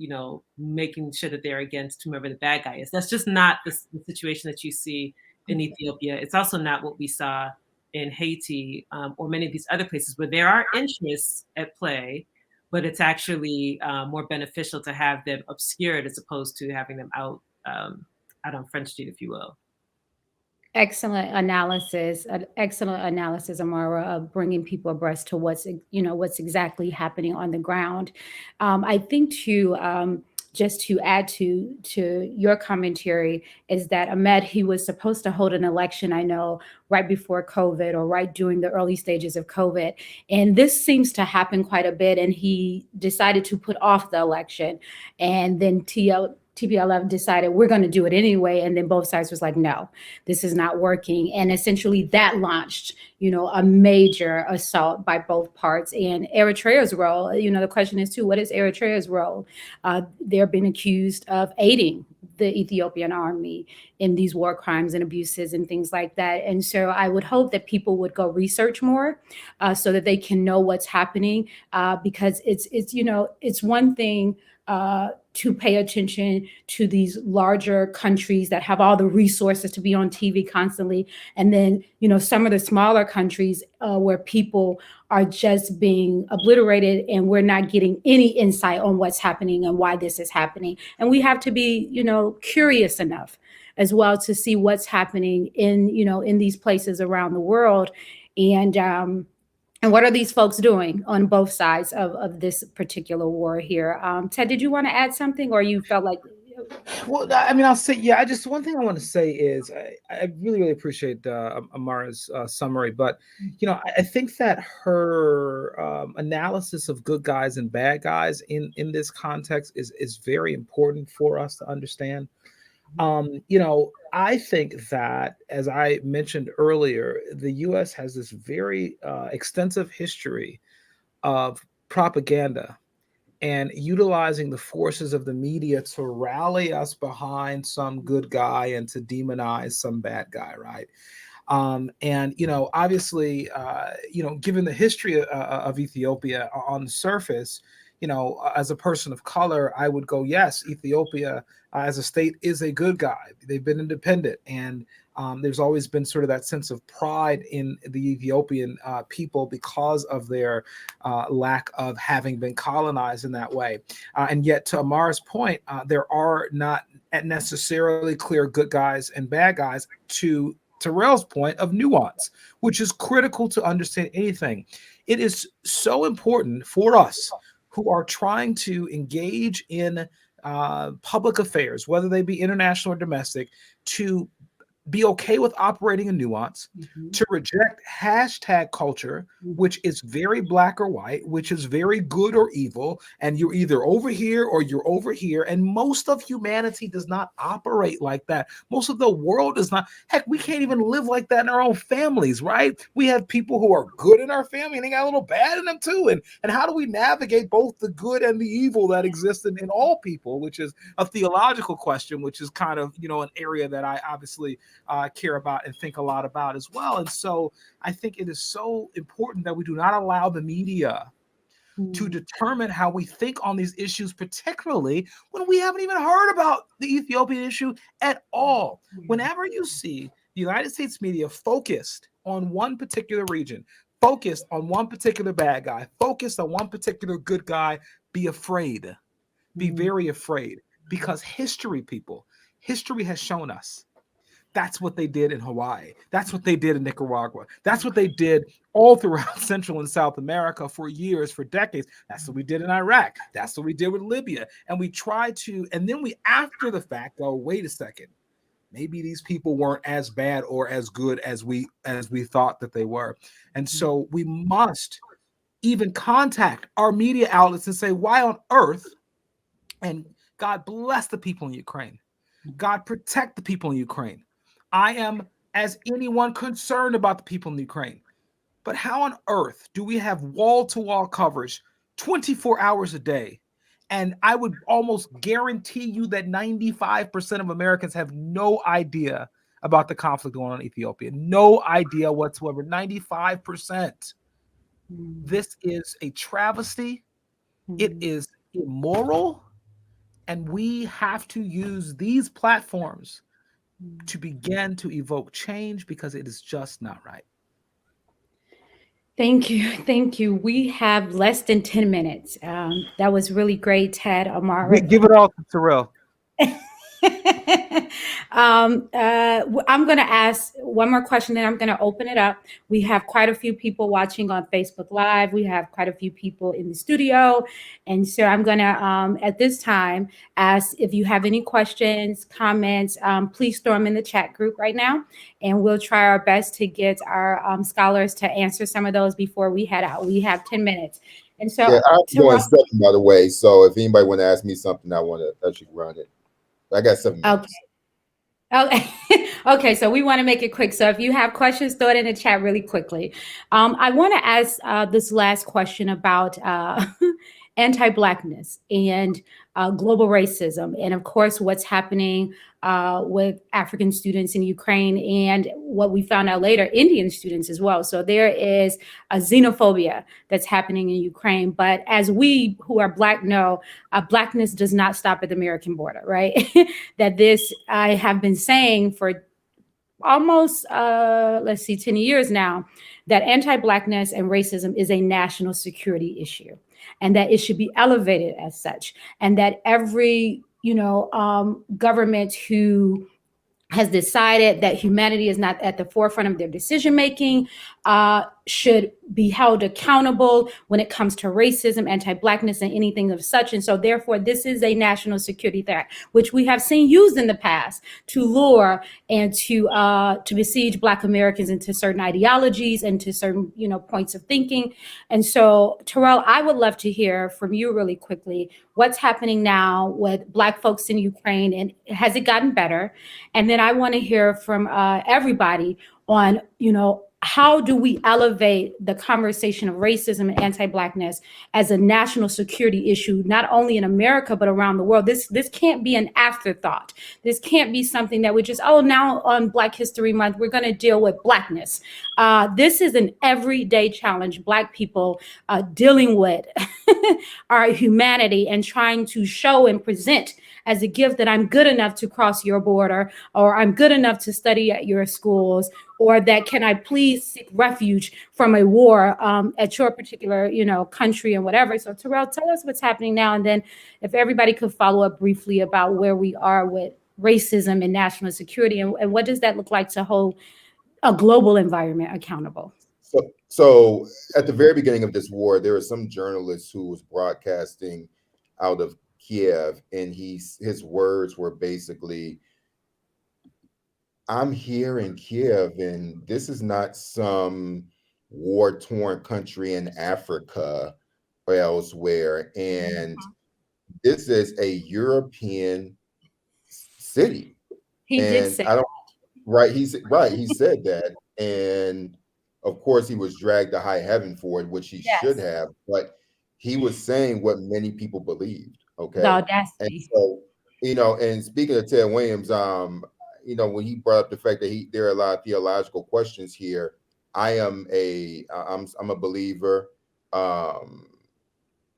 making sure that they're against whomever the bad guy is. That's just not the situation that you see in Ethiopia. It's also not what we saw in Haiti, or many of these other places where there are interests at play, but it's actually more beneficial to have them obscured as opposed to having them out on Front Street, if you will. Excellent analysis, Amara, of bringing people abreast to what's exactly happening on the ground. I think just to add to your commentary is that Ahmed, he was supposed to hold an election, I know, right before COVID or right during the early stages of COVID. And this seems to happen quite a bit. And he decided to put off the election. And then TPLF decided we're going to do it anyway. And then both sides was like, no, this is not working. And essentially that launched, a major assault by both parts. And Eritrea's role, the question is too, what is Eritrea's role? They're being accused of aiding the Ethiopian army in these war crimes and abuses and things like that. And so I would hope that people would go research more so that they can know what's happening, because it's one thing to pay attention to these larger countries that have all the resources to be on TV constantly. And then, some of the smaller countries where people are just being obliterated and we're not getting any insight on what's happening and why this is happening. And we have to be, curious enough as well to see what's happening in these places around the world. And what are these folks doing on both sides of this particular war here? Ted, did you want to add something, or you felt like? Well, I mean, I'll say, yeah. One thing I want to say is I really, really appreciate Amara's summary, but I think that her analysis of good guys and bad guys in this context is very important for us to understand. I think that, as I mentioned earlier, the U.S. has this very extensive history of propaganda and utilizing the forces of the media to rally us behind some good guy and to demonize some bad guy, right? And obviously, given the history of Ethiopia on the surface, as a person of color, I would go, yes, Ethiopia as a state is a good guy. They've been independent, and there's always been sort of that sense of pride in the Ethiopian people because of their lack of having been colonized in that way. And yet, to Amara's point, there are not necessarily clear good guys and bad guys, to Terrell's point of nuance, which is critical to understand anything. It is so important for us who are trying to engage in public affairs, whether they be international or domestic, to be okay with operating in nuance, to reject hashtag culture, which is very black or white, which is very good or evil, and you're either over here or you're over here. And most of humanity does not operate like that. Most of the world does not. Heck, we can't even live like that in our own families, right? We have people who are good in our family and they got a little bad in them too. And how do we navigate both the good and the evil that exist in all people, which is a theological question, which is kind of, an area that I obviously care about and think a lot about as well. And so I think it is so important that we do not allow the media to determine how we think on these issues, particularly when we haven't even heard about the Ethiopian issue at all. Whenever you see the United States media focused on one particular region, focused on one particular bad guy, focused on one particular good guy, be afraid. Be very afraid, because history, people, history has shown us that's what they did in Hawaii. That's what they did in Nicaragua. That's what they did all throughout Central and South America for years, for decades. That's what we did in Iraq. That's what we did with Libya. And we try to, and then we, after the fact, go, wait a second, maybe these people weren't as bad or as good as we thought that they were. And so we must even contact our media outlets and say, why on earth? And God bless the people in Ukraine. God protect the people in Ukraine. I am, as anyone, concerned about the people in Ukraine. But how on earth do we have wall-to-wall coverage 24 hours a day? And I would almost guarantee you that 95% of Americans have no idea about the conflict going on in Ethiopia. No idea whatsoever. 95%. This is a travesty. It is immoral. And we have to use these platforms to begin to evoke change, because it is just not right. Thank you. Thank you. We have less than 10 minutes. That was really great, Ted, Amara. Give it all to Terrell. I'm going to ask one more question, then I'm going to open it up. We have quite a few people watching on Facebook Live. We have quite a few people in the studio. And so I'm going to, at this time, ask if you have any questions, comments, please throw them in the chat group right now. And we'll try our best to get our scholars to answer some of those before we head out. We have 10 minutes. And so, yeah, I'm going second, by the way. So if anybody want to ask me something, I should run it. I got 7 minutes. Okay. Okay. So we want to make it quick. So if you have questions, throw it in the chat really quickly. I want to ask this last question about anti-Blackness and global racism, and of course, what's happening with African students in Ukraine, and what we found out later, Indian students as well. So there is a xenophobia that's happening in Ukraine. But as we who are Black know, Blackness does not stop at the American border, right? That this, I have been saying for almost 10 years now, that anti-Blackness and racism is a national security issue, and that it should be elevated as such, and that every government who has decided that humanity is not at the forefront of their decision making should be held accountable when it comes to racism, anti-Blackness, and anything of such. And so therefore, this is a national security threat, which we have seen used in the past to lure and to besiege Black Americans into certain ideologies and to certain points of thinking. And so, Terrell, I would love to hear from you really quickly what's happening now with Black folks in Ukraine, and has it gotten better? And then I want to hear from everybody on, how do we elevate the conversation of racism and anti-Blackness as a national security issue, not only in America, but around the world? This can't be an afterthought. This can't be something that we just, now on Black History Month, we're going to deal with Blackness. This is an everyday challenge, Black people dealing with our humanity and trying to show and present as a gift that I'm good enough to cross your border, or I'm good enough to study at your schools, or that can I please seek refuge from a war at your particular, country and whatever. So Terrell, tell us what's happening now. And then if everybody could follow up briefly about where we are with racism and national security, and what does that look like to hold a global environment accountable? So at the very beginning of this war, there was some journalist who was broadcasting out of Kiev, and his words were basically, I'm here in Kiev, and this is not some war-torn country in Africa or elsewhere, and this is a European city. He did say that. Right, he said that, and of course he was dragged to high heaven for it, which he should have, but he was saying what many people believed. Okay. The audacity. And so, and speaking of Ted Williams, when he brought up the fact that there are a lot of theological questions here, I'm a believer.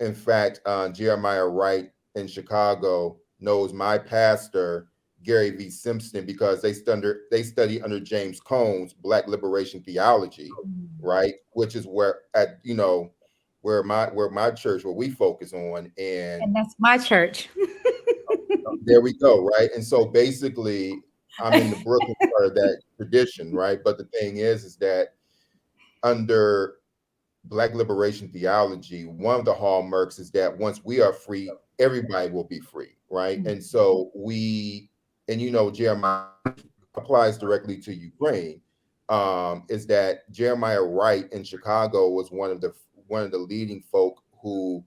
In fact, Jeremiah Wright in Chicago knows my pastor, Gary V. Simpson, because they study under James Cone's Black Liberation Theology, right? Which is where my church, where we focus on, And that's my church. there we go, right? And so basically, I'm in the Brooklyn part of that tradition, right? But the thing is that under Black liberation theology, one of the hallmarks is that once we are free, everybody will be free, right? Mm-hmm. And so Jeremiah applies directly to Ukraine. Is that Jeremiah Wright in Chicago was one of the leading folk who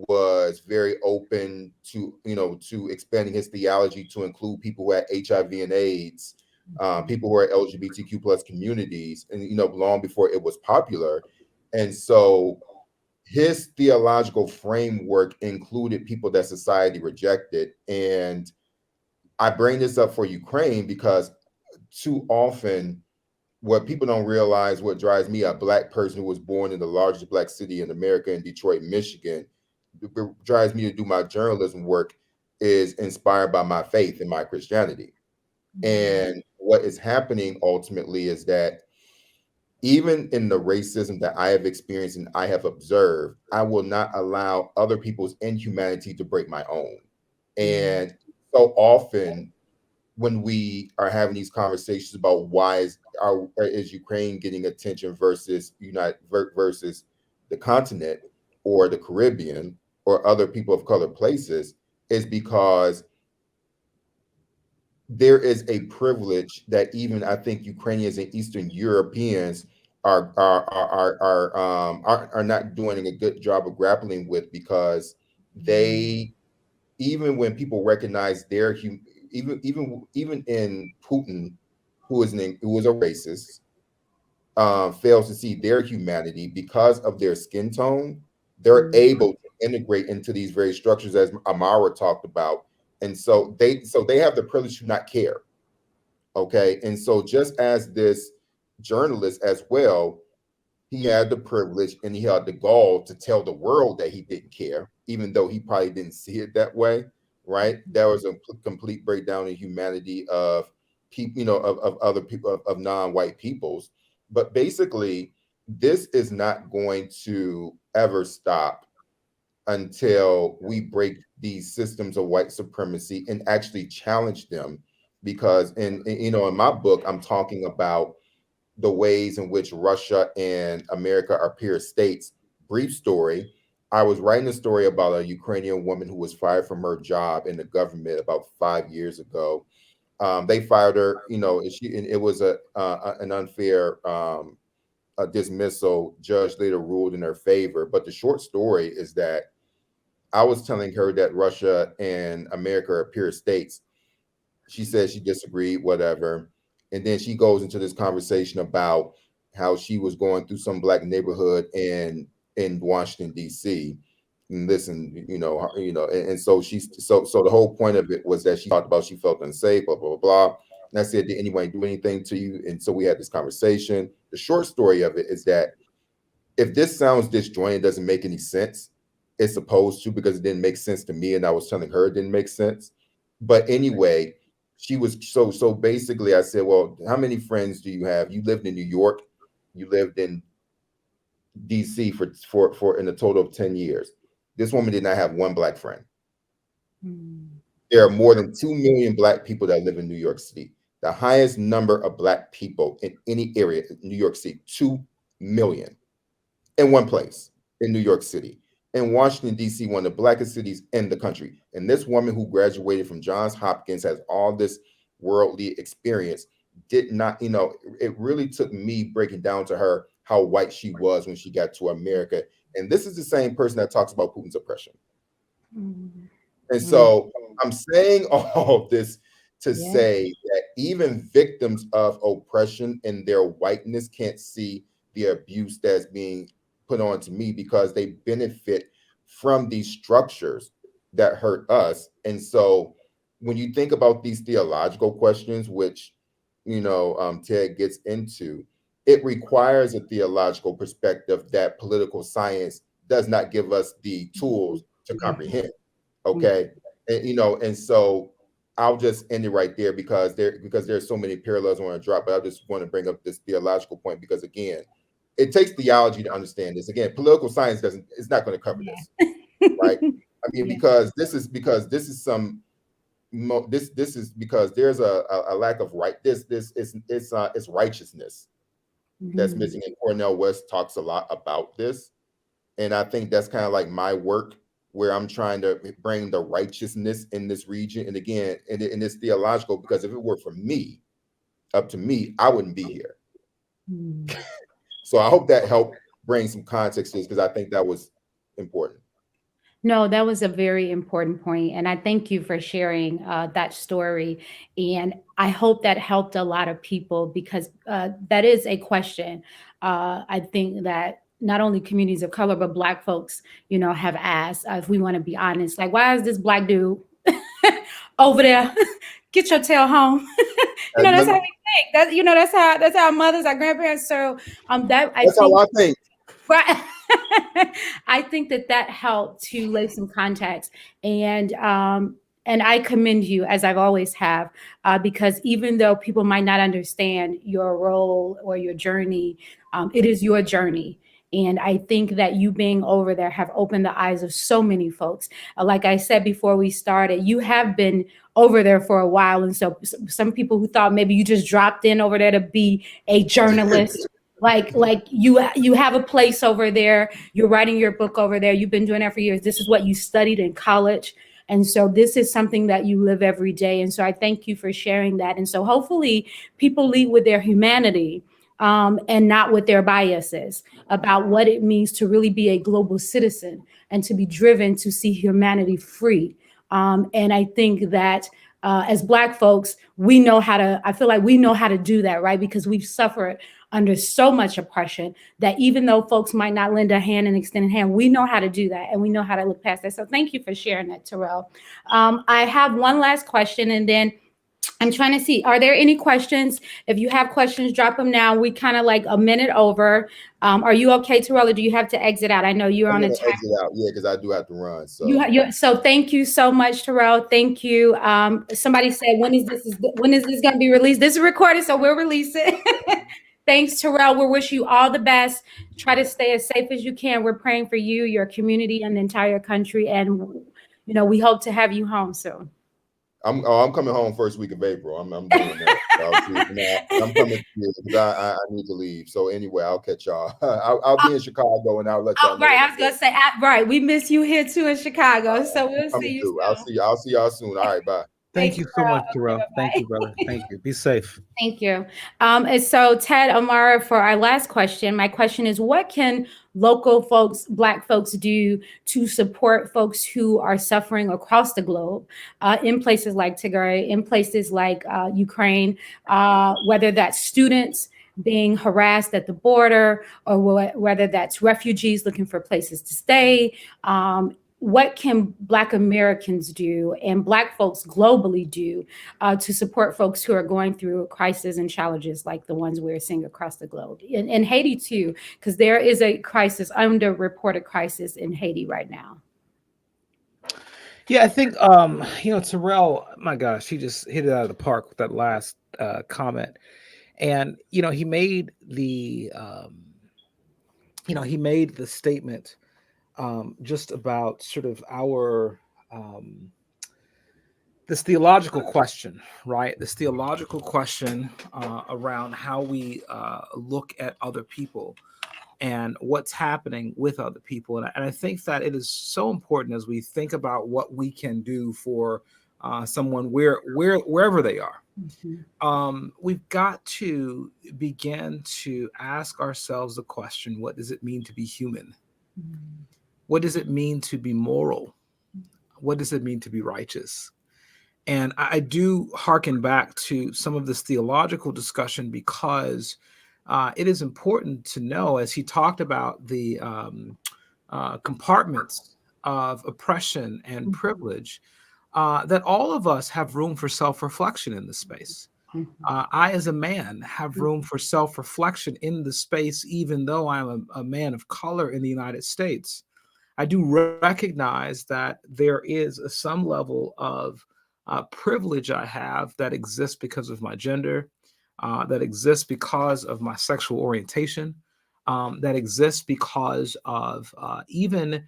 was very open to expanding his theology to include people who had HIV and AIDS, people who are LGBTQ plus communities, and long before it was popular. And so his theological framework included people that society rejected. And I bring this up for Ukraine because too often what people don't realize, what drives me, a Black person who was born in the largest Black city in America, in Detroit, Michigan, drives me to do my journalism work, is inspired by my faith and my Christianity. And what is happening ultimately is that even in the racism that I have experienced and I have observed, I will not allow other people's inhumanity to break my own. And so often when we are having these conversations about why is Ukraine getting attention versus versus the continent or the Caribbean or other people of color places, is because there is a privilege that even I think Ukrainians and Eastern Europeans are not doing a good job of grappling with, because they, even when people recognize even in Putin, who is a racist, fails to see their humanity because of their skin tone, they're able to integrate into these very structures, as Amara talked about. And so they have the privilege to not care. Okay. And so just as this journalist as well, he had the privilege and he had the gall to tell the world that he didn't care, even though he probably didn't see it that way. Right. There was a complete breakdown in humanity of people, of other people, of non-white peoples. But basically, this is not going to ever stop until we break these systems of white supremacy and actually challenge them. Because in my book, I'm talking about the ways in which Russia and America are peer states. Brief story. I was writing a story about a Ukrainian woman who was fired from her job in the government about 5 years ago. They fired her, and it was an unfair dismissal. Judge later ruled in her favor. But the short story is that I was telling her that Russia and America are peer states. She said she disagreed, whatever. And then she goes into this conversation about how she was going through some Black neighborhood in Washington, D.C. And listen, and so so the whole point of it was that she talked about she felt unsafe, blah, blah, blah, blah. And I said, did anyone do anything to you? And so we had this conversation. The short story of it is that if this sounds disjointed, doesn't make any sense, it's supposed to, because it didn't make sense to me, and I was telling her it didn't make sense. But anyway, she was so basically I said, well, how many friends do you have? You lived in New York, you lived in DC for in a total of 10 years. This woman did not have one Black friend. There are more than 2 million Black people that live in New York City. The highest number of Black people in any area in New York City, 2 million in one place in New York City. In Washington, D.C., one of the blackest cities in the country. And this woman who graduated from Johns Hopkins, has all this worldly experience, did not, it really took me breaking down to her how white she was when she got to America. And this is the same person that talks about Putin's oppression. And so I'm saying all of this to say that even victims of oppression in their whiteness can't see the abuse that's being put on to me, because they benefit from these structures that hurt us. And so when you think about these theological questions, which, Ted gets into, it requires a theological perspective that political science does not give us the tools to comprehend. Okay. And so I'll just end it right there because there's so many parallels I want to drop, but I just want to bring up this theological point because, again, it takes theology to understand this. Again, political science it's not going to cover this, right? I mean, because this is because there's a lack of right. It's righteousness that's missing, and Cornell West talks a lot about this, and I think that's kind of like my work where I'm trying to bring the righteousness in this region. And again, and it's theological because if it were up to me, I wouldn't be here. So I hope that helped bring some context to this because I think that was important. No, that was a very important point, and I thank you for sharing that story. And I hope that helped a lot of people because that is a question. I think that not only communities of color but Black folks, have asked if we want to be honest, like, why is this Black dude over there? Get your tail home. That's how we think. That's how mothers, our grandparents. So that's how I think. Right. I think that helped to lay some context, and I commend you, as I've always have, because even though people might not understand your role or your journey, it is your journey. And I think that you being over there have opened the eyes of so many folks. Like I said before we started, you have been over there for a while. And so some people who thought maybe you just dropped in over there to be a journalist, like you have a place over there. You're writing your book over there. You've been doing that for years. This is what you studied in college. And so this is something that you live every day. And so I thank you for sharing that. And so hopefully people lead with their humanity and not with their biases about what it means to really be a global citizen and to be driven to see humanity free. And I think that as Black folks, I feel like we know how to do that, right? Because we've suffered under so much oppression that even though folks might not lend a hand and extend a hand, we know how to do that and we know how to look past that. So thank you for sharing that, Terrell. I have one last question and then I'm trying to see, are there any questions? If you have questions, drop them now. We kind of like a minute over. Are you okay, Terrell, or do you have to exit out? I know you're on a time. Exit out, yeah, because I do have to run. So so thank you so much, Terrell. Thank you. Somebody said, when is this going to be released? This is recorded, so we'll release it. Thanks, Terrell. We wish you all the best. Try to stay as safe as you can. We're praying for you, your community, and the entire country. And we hope to have you home soon. I'm coming home first week of April. I'm doing that. I'm coming because I need to leave. So anyway, I'll catch y'all. I'll be in Chicago and I'll let y'all know. Right, I was gonna say, right. We miss you here too in Chicago. So we'll see you soon. I'll see y'all soon. All right, bye. Thank you so much, Terrell. Thank you, brother. Thank you. Be safe. Thank you. And so, Ted, Amara, for our last question, my question is, what can local folks, Black folks, do to support folks who are suffering across the globe in places like Tigray, in places like Ukraine, whether that's students being harassed at the border or whether that's refugees looking for places to stay? What can Black Americans do and Black folks globally do to support folks who are going through crises and challenges like the ones we're seeing across the globe? In Haiti too, because there is a crisis, underreported crisis in Haiti right now. Yeah, I think, Terrell, my gosh, he just hit it out of the park with that last comment. And, he made the statement just about sort of our this theological question, right? This theological question around how we look at other people and what's happening with other people. And I think that it is so important as we think about what we can do for someone wherever they are. Mm-hmm. We've got to begin to ask ourselves the question, what does it mean to be human? Mm-hmm. What does it mean to be moral? What does it mean to be righteous? And I do hearken back to some of this theological discussion because it is important to know, as he talked about the compartments of oppression and privilege, that all of us have room for self-reflection in this space. I, as a man, have room for self-reflection in the space, even though I'm a man of color in the United States. I do recognize that there is some level of privilege I have that exists because of my gender, that exists because of my sexual orientation, that exists because of even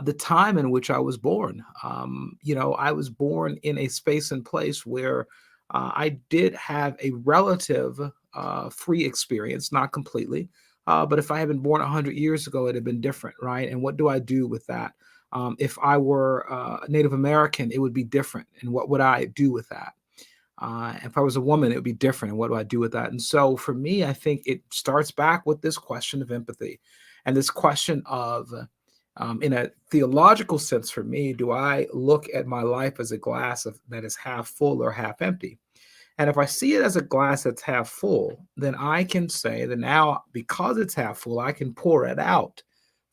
the time in which I was born. I was born in a space and place where I did have a relative free experience, not completely. But if I had been born 100 years ago, it'd have been different, right? And what do I do with that? If I were Native American, it would be different. And what would I do with that? If I was a woman, it would be different. And what do I do with that? And so for me, I think it starts back with this question of empathy and this question of, in a theological sense for me, do I look at my life as a glass that is half full or half empty? And if I see it as a glass that's half full, then I can say that now, because it's half full, I can pour it out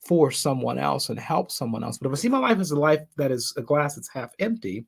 for someone else and help someone else. But if I see my life as a life that is a glass that's half empty,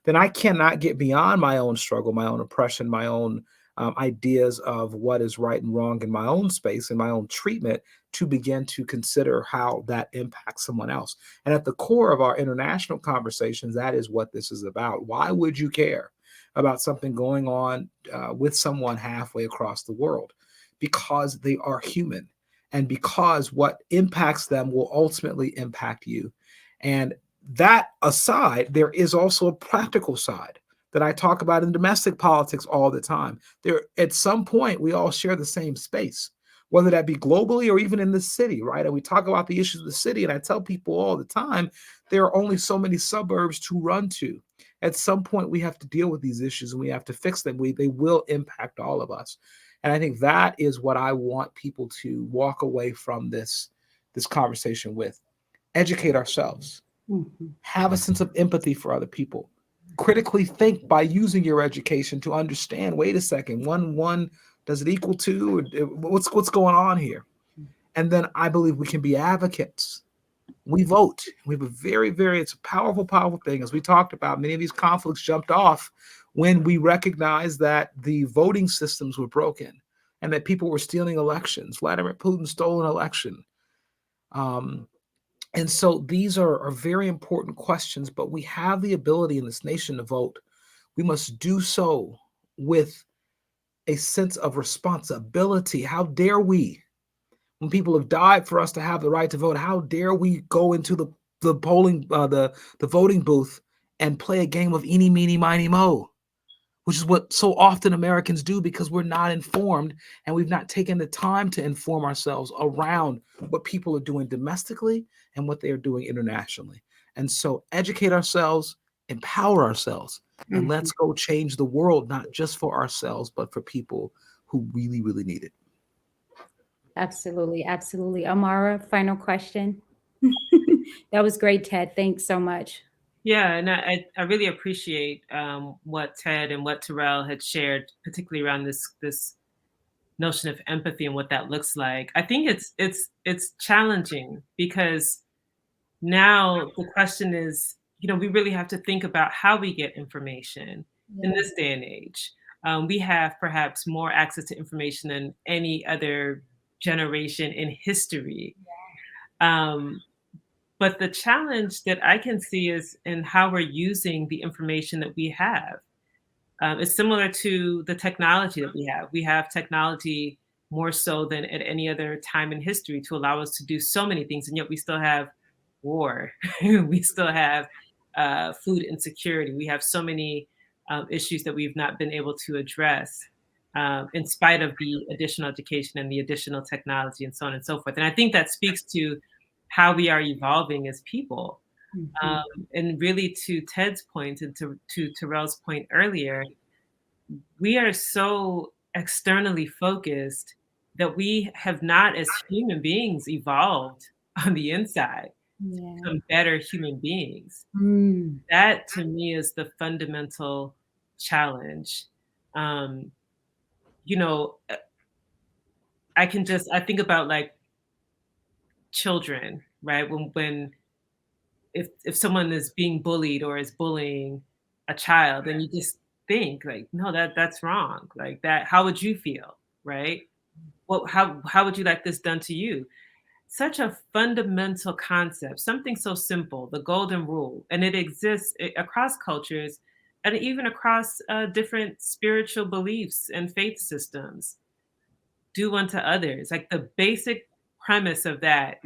then I cannot get beyond my own struggle, my own oppression, my own ideas of what is right and wrong in my own space and my own treatment to begin to consider how that impacts someone else. And at the core of our international conversations, that is what this is about. Why would you care about something going on with someone halfway across the world? Because they are human, and because what impacts them will ultimately impact you. And that aside, there is also a practical side that I talk about in domestic politics all the time. There, at some point, we all share the same space, whether that be globally or even in the city, right? And we talk about the issues of the city, and I tell people all the time, there are only so many suburbs to run to. At some point, we have to deal with these issues and we have to fix them. They will impact all of us. And I think that is what I want people to walk away from this conversation with. Educate ourselves. Have a sense of empathy for other people. Critically think by using your education to understand, wait a second, one, does it equal two? What's going on here? And then I believe we can be advocates. We vote. We have a it's a powerful, powerful thing. As we talked about, many of these conflicts jumped off when we recognized that the voting systems were broken and that people were stealing elections. Vladimir Putin stole an election. And so these are very important questions, but we have the ability in this nation to vote. We must do so with a sense of responsibility. How dare we, when people have died for us to have the right to vote, how dare we go into the polling, the voting booth and play a game of eeny, meeny, miny, mo, which is what so often Americans do because we're not informed and we've not taken the time to inform ourselves around what people are doing domestically and what they are doing internationally. And so educate ourselves, empower ourselves, and let's go change the world, not just for ourselves, but for people who really, really need it. Absolutely. Absolutely. Amara, final question. That was great, Ted. Thanks so much. Yeah, and I really appreciate what Ted and what Terrell had shared, particularly around this notion of empathy and what that looks like. I think it's challenging because now the question is, we really have to think about how we get information in this day and age. We have perhaps more access to information than any other generation in history. But the challenge that I can see is in how we're using the information that we have. It's similar to the technology that we have. We have technology more so than at any other time in history to allow us to do so many things, and yet we still have war. We still have food insecurity. We have so many issues that we've not been able to address in spite of the additional education and the additional technology and so on and so forth. And I think that speaks to how we are evolving as people. And really to Ted's point and to Terrell's point earlier, we are so externally focused that we have not as human beings evolved on the inside to become better human beings. That to me is the fundamental challenge. I think about like children, right? When if someone is being bullied or is bullying, a child, and you just think like, no, that's wrong. Like that, how would you feel, right? How would you like this done to you? Such a fundamental concept, something so simple, the golden rule, and it exists across cultures and even across different spiritual beliefs and faith systems. Do unto others, like the basic premise of that,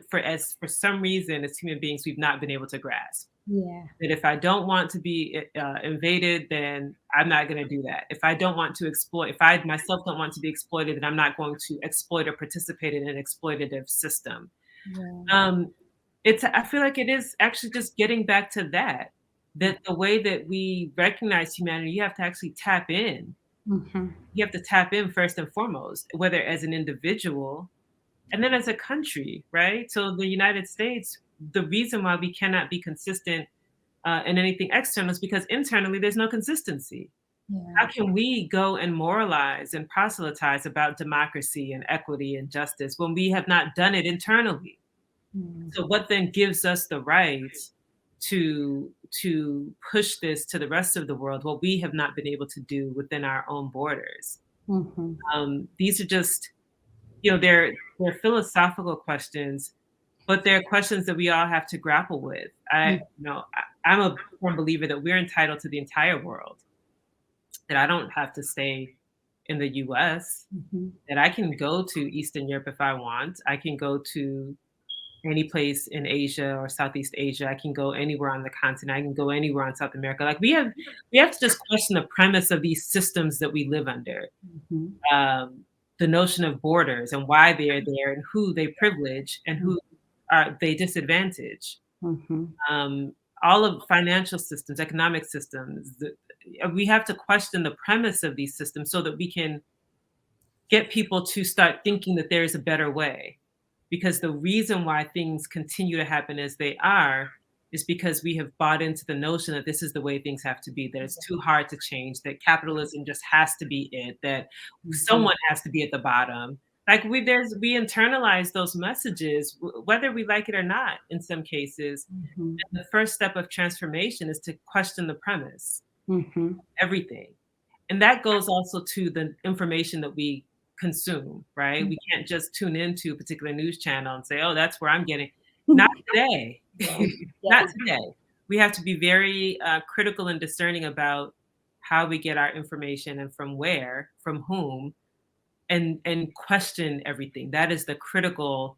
for some reason as human beings we've not been able to grasp. Yeah. That if I don't want to be invaded, then I'm not going to do that. If I don't want to exploit, if I myself don't want to be exploited, then I'm not going to exploit or participate in an exploitative system. Yeah. I feel like it is actually just getting back to that the way that we recognize humanity, you have to actually tap in. Mm-hmm. You have to tap in first and foremost, whether as an individual and then as a country, right? So the United States, the reason why we cannot be consistent in anything external is because internally there's no consistency. Yeah. How can we go and moralize and proselytize about democracy and equity and justice when we have not done it internally? So what then gives us the right to push this to the rest of the world, what we have not been able to do within our own borders? These are just, they're philosophical questions, but they're questions that we all have to grapple with. I'm a firm believer that we're entitled to the entire world, that I don't have to stay in the US, that I can go to Eastern Europe if I want. I can go to any place in Asia or Southeast Asia. I can go anywhere on the continent. I can go anywhere on South America. Like we have to just question the premise of these systems that we live under. The notion of borders and why they're there and who they privilege and who they disadvantage. All of financial systems, economic systems, we have to question the premise of these systems so that we can get people to start thinking that there is a better way. Because the reason why things continue to happen as they are is because we have bought into the notion that this is the way things have to be, that it's too hard to change, that capitalism just has to be it, that someone has to be at the bottom. Like we internalize those messages, whether we like it or not, in some cases. And the first step of transformation is to question the premise, everything. And that goes also to the information that we consume, right? We can't just tune into a particular news channel and say, oh, that's where I'm getting. Not today. Not today. We have to be very critical and discerning about how we get our information and from where, from whom, and question everything. That is the critical,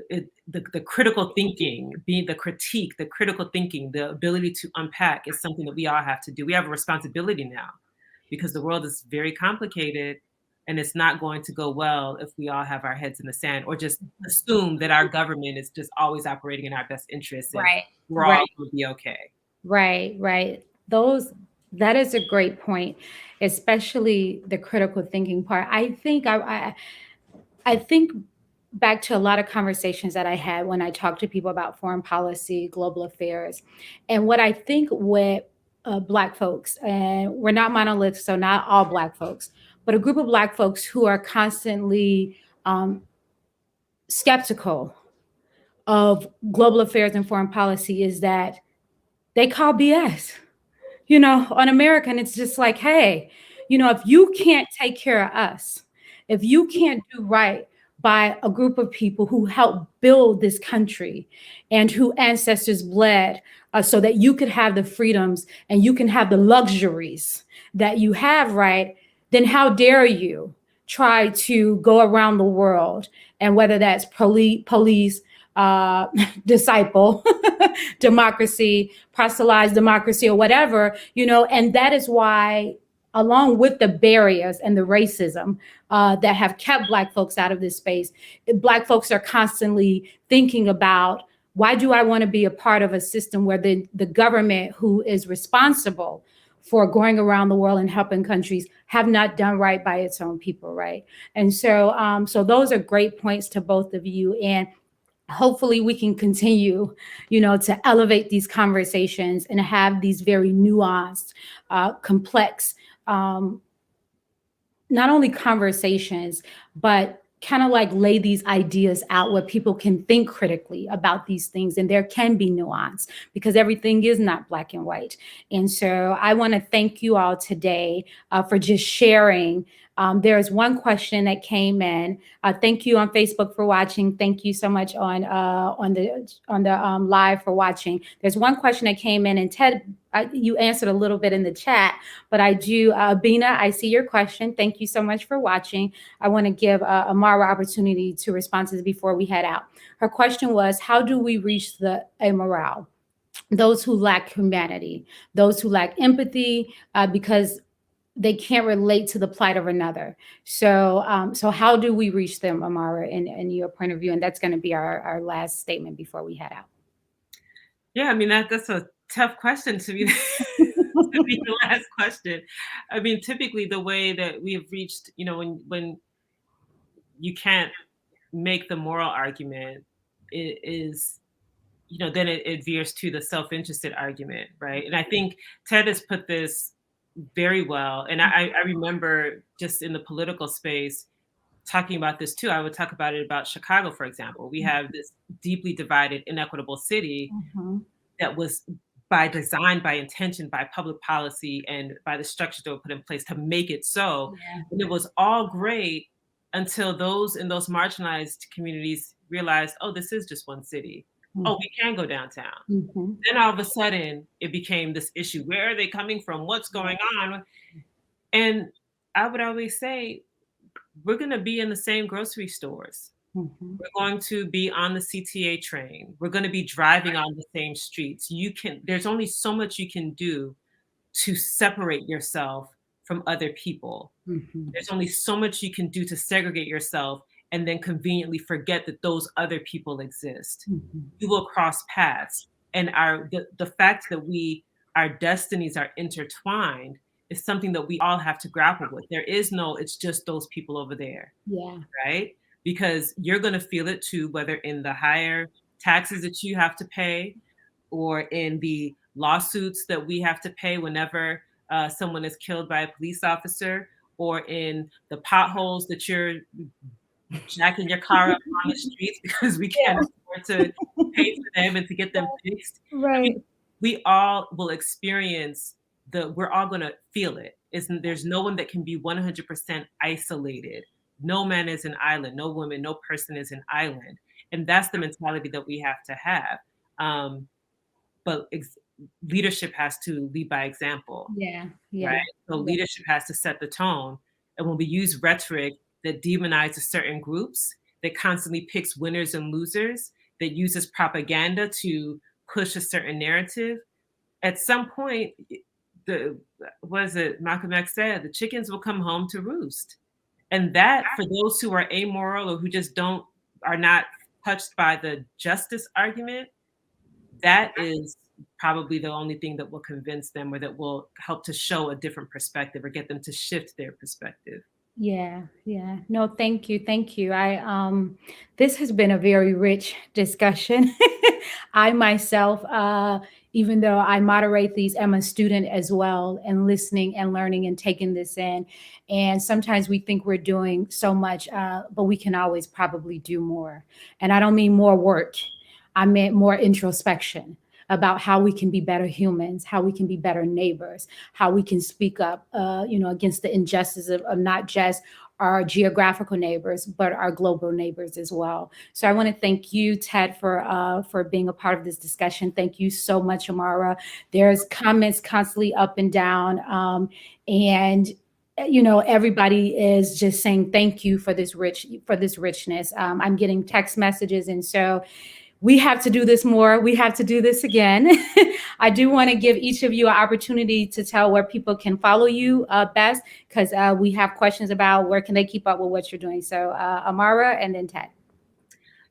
the critical thinking, the critique, the critical thinking, the ability to unpack is something that we all have to do. We have a responsibility now because the world is very complicated. And it's not going to go well if we all have our heads in the sand or just assume that our government is just always operating in our best interests. And we're all going to be okay. Right. That is a great point, especially the critical thinking part. I think I think back to a lot of conversations that I had when I talked to people about foreign policy, global affairs, and what I think with Black folks, and we're not monoliths, so not all Black folks, but a group of Black folks who are constantly skeptical of global affairs and foreign policy is that they call BS, on America. And it's just like, hey, if you can't take care of us, if you can't do right by a group of people who helped build this country and who ancestors bled so that you could have the freedoms and you can have the luxuries that you have, right? Then how dare you try to go around the world, and whether that's police, disciple democracy, proselytize democracy, or whatever, and that is why, along with the barriers and the racism that have kept Black folks out of this space, Black folks are constantly thinking about, why do I want to be a part of a system where the government, who is responsible for going around the world and helping countries, have not done right by its own people, right? And so those are great points to both of you. And hopefully we can continue, to elevate these conversations and have these very nuanced, complex, not only conversations, but kind of like lay these ideas out where people can think critically about these things, and there can be nuance because everything is not black and white. And so I want to thank you all today for just sharing. There's one question that came in. Thank you on Facebook for watching. Thank you so much on the live for watching. There's one question that came in, and Ted, you answered a little bit in the chat, but I do, Bina, I see your question. Thank you so much for watching. I want to give Amara opportunity to respond to this before we head out. Her question was, how do we reach the amoral? Those who lack humanity, those who lack empathy, because they can't relate to the plight of another. So, so how do we reach them, Amara, in your point of view? And that's going to be our last statement before we head out. Yeah, I mean, that's a tough question to be, to be the last question. I mean, typically the way that we have reached, you know, when you can't make the moral argument, it is, you know, then it veers to the self-interested argument, right? And I think Ted has put this very well. And I remember just in the political space talking about this too. I would talk about it about Chicago, for example. We have this deeply divided, inequitable city that was by design, by intention, by public policy, and by the structures that were put in place to make it so. And it was all great until those in those marginalized communities realized, oh, this is just one city. Oh, we can go downtown. Then all of a sudden it became this issue. Where are they coming from? What's going on? And I would always say, we're going to be in the same grocery stores. We're going to be on the CTA train. We're going to be driving on the same streets. There's only so much you can do to separate yourself from other people. There's only so much you can do to segregate yourself and then conveniently forget that those other people exist. You will cross paths. And the fact that our destinies are intertwined is something that we all have to grapple with. There is no, it's just those people over there. Right? Because you're going to feel it too, whether in the higher taxes that you have to pay or in the lawsuits that we have to pay whenever someone is killed by a police officer, or in the potholes that you're jacking your car up on the streets because we can't afford to pay for them and to get them fixed. Right. I mean, we all will experience we're all going to feel it. There's no one that can be 100% isolated. No man is an island. No woman, no person is an island. And that's the mentality that we have to have. But leadership has to lead by example. Right? So leadership has to set the tone. And when we use rhetoric that demonizes certain groups, that constantly picks winners and losers, that uses propaganda to push a certain narrative, at some point, Malcolm X said, the chickens will come home to roost. And that, for those who are amoral or who just are not touched by the justice argument, that is probably the only thing that will convince them or that will help to show a different perspective or get them to shift their perspective. Yeah. No, thank you. This has been a very rich discussion. I myself, even though I moderate these, am a student as well, and listening and learning and taking this in. And sometimes we think we're doing so much, but we can always probably do more. And I don't mean more work. I meant more introspection about how we can be better humans, how we can be better neighbors, how we can speak up, against the injustice of not just our geographical neighbors, but our global neighbors as well. So I want to thank you, Ted, for being a part of this discussion. Thank you so much, Amara. There's comments constantly up and down, and everybody is just saying thank you for this richness. I'm getting text messages, and so we have to do this more. We have to do this again. I do want to give each of you an opportunity to tell where people can follow you best, because we have questions about where can they keep up with what you're doing. So Amara and then Ted.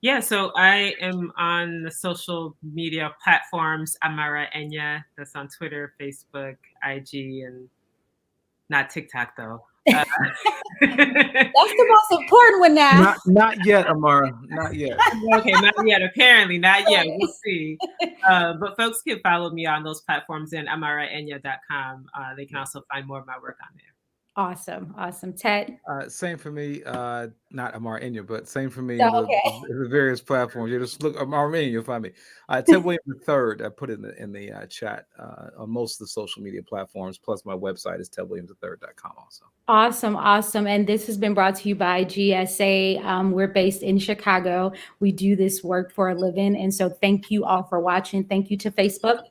Yeah, so I am on the social media platforms, Amara Enyia. That's on Twitter, Facebook, IG, and not TikTok though. That's the most important one now. Not yet, Amara. Not yet. Okay, not yet. Apparently, not yet. We'll see. But folks can follow me on those platforms and amaraenya.com. They can also find more of my work on there. Awesome. Awesome. Ted? Same for me. Not Amara Enyia, but same for me Oh, in okay. the various platforms. You just look Amara Enyia, you'll find me. Ted Williams III. I put it in the chat on most of the social media platforms. Plus, my website is tedwilliams3rd.com also. Awesome, awesome. And this has been brought to you by GSA. We're based in Chicago. We do this work for a living. And so thank you all for watching. Thank you to Facebook.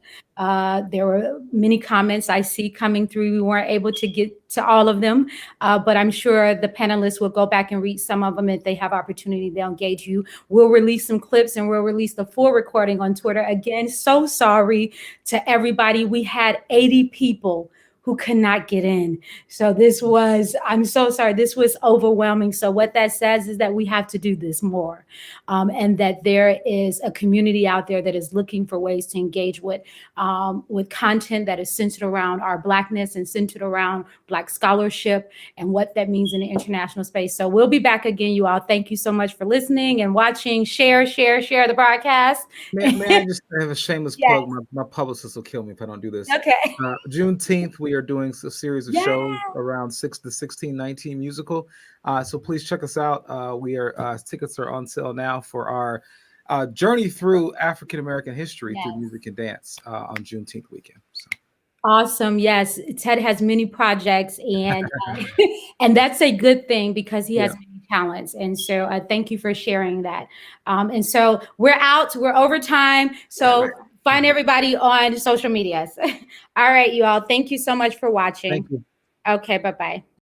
There were many comments I see coming through. We weren't able to get to all of them, but I'm sure the panelists will go back and read some of them. If they have opportunity, they'll engage you. We'll release some clips and we'll release the full recording on Twitter. Again, so sorry to everybody. We had 80 people who could not get in. So I'm so sorry, this was overwhelming. So what that says is that we have to do this more, and that there is a community out there that is looking for ways to engage with content that is centered around our Blackness and centered around Black scholarship and what that means in the international space. So we'll be back again, you all. Thank you so much for listening and watching. Share the broadcast. May I just have a shameless plug? My publicist will kill me if I don't do this. Okay. Juneteenth, we are doing a series of Yeah. shows around the 1619 musical. So please check us out. Tickets are on sale now for our journey through African American history through music and dance on Juneteenth weekend. So. Awesome. Yes. Ted has many projects and and that's a good thing because he has many talents. And so thank you for sharing that. And so we're out. We're over time. So find everybody on social medias. All right, you all. Thank you so much for watching. Thank you. Okay. Bye-bye.